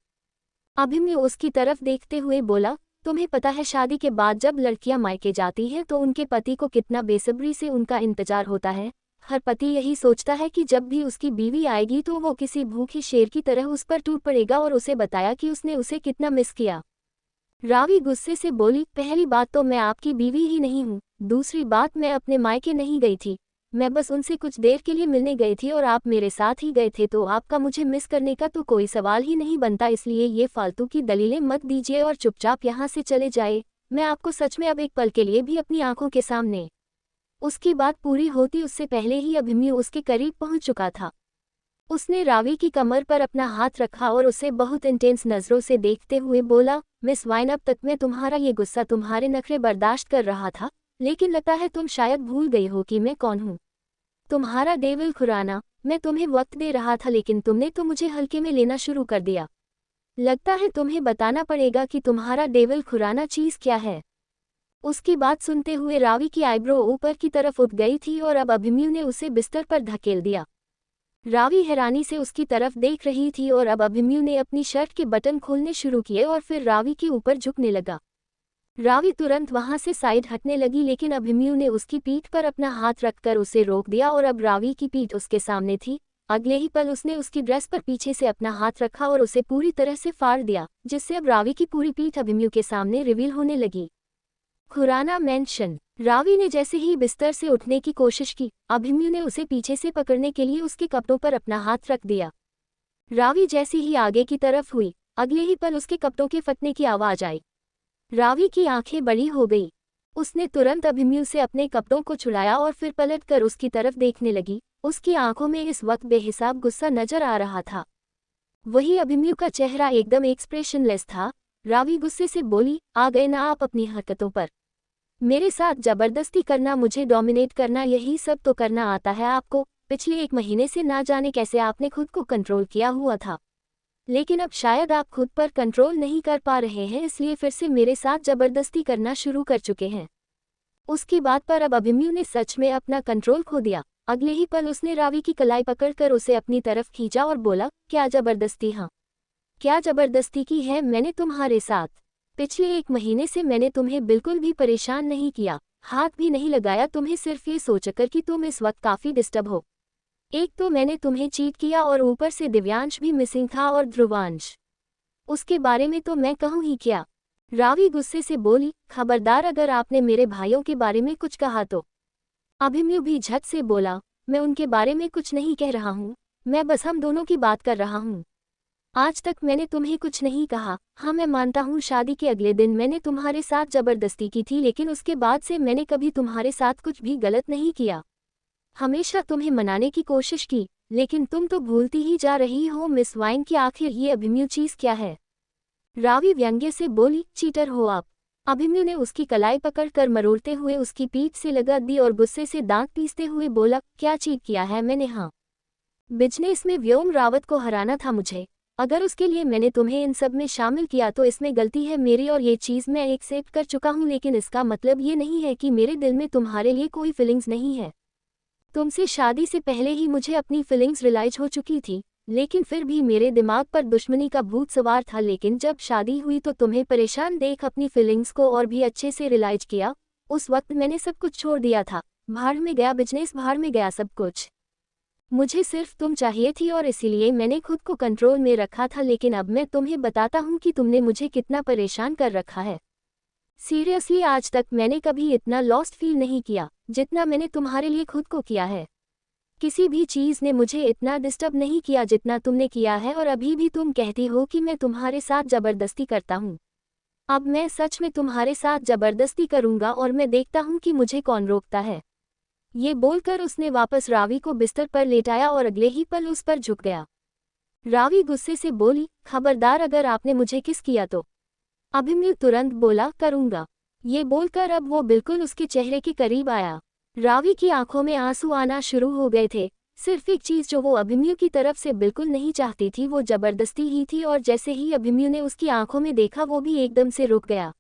अभिमन्यु उसकी तरफ देखते हुए बोला, तुम्हें पता है शादी के बाद जब लड़कियां मायके जाती हैं तो उनके पति को कितना बेसब्री से उनका इंतजार होता है। हर पति यही सोचता है कि जब भी उसकी बीवी आएगी तो वो किसी भूखे शेर की तरह उस पर टूट पड़ेगा और उसे बताया कि उसने उसे कितना मिस किया। रावी गुस्से से बोली, पहली बात तो मैं आपकी बीवी ही नहीं हूँ, दूसरी बात मैं अपने मायके नहीं गई थी, मैं बस उनसे कुछ देर के लिए मिलने गई थी और आप मेरे साथ ही गए थे, तो आपका मुझे मिस करने का तो कोई सवाल ही नहीं बनता। इसलिए ये फालतू की दलीलें मत दीजिए और चुपचाप यहाँ से चले जाए। मैं आपको सच में अब एक पल के लिए भी अपनी आंखों के सामने। उसकी बात पूरी होती उससे पहले ही अभिमन्यु उसके करीब पहुंच चुका था। उसने रावी की कमर पर अपना हाथ रखा और उसे बहुत इंटेंस नज़रों से देखते हुए बोला, मिस वाइन, अब तक मैं तुम्हारा ये गुस्सा, तुम्हारे नखरे बर्दाश्त कर रहा था, लेकिन लगता है तुम शायद भूल गई हो कि मैं कौन हूँ। तुम्हारा डेविल खुराना। मैं तुम्हें वक्त दे रहा था लेकिन तुमने तो मुझे हल्के में लेना शुरू कर दिया। लगता है तुम्हें बताना पड़ेगा कि तुम्हारा डेविल खुराना चीज़ क्या है। उसकी बात सुनते हुए रावी की आईब्रो ऊपर की तरफ उठ गई थी और अब अभिमन्यु ने उसे बिस्तर पर धकेल दिया। रावी हैरानी से उसकी तरफ देख रही थी और अब अभिमन्यु ने अपनी शर्ट के बटन खोलने शुरू किए और फिर रावी के ऊपर झुकने लगा। रावी तुरंत वहां से साइड हटने लगी, लेकिन अभिमन्यु ने उसकी पीठ पर अपना हाथ रखकर उसे रोक दिया और अब रावी की पीठ उसके सामने थी। अगले ही पल उसने उसकी ड्रेस पर पीछे से अपना हाथ रखा और उसे पूरी तरह से फाड़ दिया, जिससे अब रावी की पूरी पीठ अभिमन्यु के सामने रिवील होने लगी। खुराना मेंशन। रावी ने जैसे ही बिस्तर से उठने की कोशिश की, अभिमन्यु ने उसे पीछे से पकड़ने के लिए उसके कपड़ों पर अपना हाथ रख दिया। रावी जैसी ही आगे की तरफ हुई, अगले ही पल उसके कपड़ों के फटने की आवाज आई। रावी की आंखें बड़ी हो गई। उसने तुरंत अभिमन्यु से अपने कपड़ों को छुड़ाया और फिर पलटकर उसकी तरफ देखने लगी। उसकी आंखों में इस वक्त बेहिसाब गुस्सा नजर आ रहा था। वही अभिमन्यु का चेहरा एकदम एक्सप्रेशनलेस था। रावी गुस्से से बोली, आ गए ना आप अपनी हरकतों पर। मेरे साथ जबरदस्ती करना, मुझे डोमिनेट करना, यही सब तो करना आता है आपको। पिछले 1 महीने से ना जाने कैसे आपने खुद को कंट्रोल किया हुआ था, लेकिन अब शायद आप खुद पर कंट्रोल नहीं कर पा रहे हैं, इसलिए फिर से मेरे साथ जबरदस्ती करना शुरू कर चुके हैं। उसकी बात पर अब अभिमन्यु ने सच में अपना कंट्रोल खो दिया। अगले ही पल उसने रावी की कलाई पकड़कर उसे अपनी तरफ खींचा और बोला, क्या जबरदस्ती? हाँ, क्या जबरदस्ती की है मैंने तुम्हारे साथ? पिछले 1 महीने से मैंने तुम्हें बिल्कुल भी परेशान नहीं किया, हाथ भी नहीं लगाया तुम्हें, सिर्फ ये सोचकर कि तुम इस वक्त काफी डिस्टर्ब हो। एक तो मैंने तुम्हें चीट किया और ऊपर से दिव्यांश भी मिसिंग था और ध्रुवांश, उसके बारे में तो मैं कहूँ ही क्या। रावी गुस्से से बोली, खबरदार अगर आपने मेरे भाइयों के बारे में कुछ कहा तो। अभिमन्यु भी झट से बोला, मैं उनके बारे में कुछ नहीं कह रहा हूँ, मैं बस हम दोनों की बात कर रहा हूँ। आज तक मैंने तुम्हें कुछ नहीं कहा। हाँ, मैं मानता हूँ शादी के अगले दिन मैंने तुम्हारे साथ जबरदस्ती की थी, लेकिन उसके बाद से मैंने कभी तुम्हारे साथ कुछ भी गलत नहीं किया। हमेशा तुम्हें मनाने की कोशिश की, लेकिन तुम तो भूलती ही जा रही हो मिस वाइन की आखिर ये अभिमन्यु चीज क्या है? रावी व्यंग्य से बोली, चीटर हो आप। अभिमन्यु ने उसकी कलाई पकड़कर मरोड़ते हुए उसकी पीठ से लगा दी और गुस्से से दांत पीसते हुए बोला, क्या चीट किया है मैंने? हाँ, बिजनेस में व्योम रावत को हराना था मुझे। अगर उसके लिए मैंने तुम्हें इन सब में शामिल किया तो इसमें गलती है मेरी और ये चीज़ मैं एक्सेप्ट कर चुका हूँ, लेकिन इसका मतलब ये नहीं है कि मेरे दिल में तुम्हारे लिए कोई फीलिंग्स नहीं है। तुमसे शादी से पहले ही मुझे अपनी फीलिंग्स रियलाइज हो चुकी थी, लेकिन फिर भी मेरे दिमाग पर दुश्मनी का भूत सवार था। लेकिन जब शादी हुई तो तुम्हें परेशान देख अपनी फीलिंग्स को और भी अच्छे से रियलाइज किया। उस वक्त मैंने सब कुछ छोड़ दिया था। भाड़ में गया बिजनेस, भाड़ में गया सब कुछ। मुझे सिर्फ तुम चाहिए थी और इसीलिए मैंने खुद को कंट्रोल में रखा था, लेकिन अब मैं तुम्हें बताता हूँ कि तुमने मुझे कितना परेशान कर रखा है। सीरियसली आज तक मैंने कभी इतना लॉस्ट फील नहीं किया जितना मैंने तुम्हारे लिए खुद को किया है। किसी भी चीज़ ने मुझे इतना डिस्टर्ब नहीं किया जितना तुमने किया है, और अभी भी तुम कहती हो कि मैं तुम्हारे साथ जबरदस्ती करता हूँ। अब मैं सच में तुम्हारे साथ जबरदस्ती करूँगा और मैं देखता हूँ कि मुझे कौन रोकता है। ये बोलकर उसने वापस रावी को बिस्तर पर लेटाया और अगले ही पल उस पर झुक गया। रावी गुस्से से बोली, खबरदार अगर आपने मुझे किस किया तो। अभिमन्यु तुरंत बोला, करूँगा। ये बोलकर अब वो बिल्कुल उसके चेहरे के करीब आया। रावी की आंखों में आंसू आना शुरू हो गए थे। सिर्फ एक चीज़ जो वो अभिमन्यु की तरफ से बिल्कुल नहीं चाहती थी वो जबरदस्ती ही थी, और जैसे ही अभिमन्यु ने उसकी आंखों में देखा वो भी एकदम से रुक गया।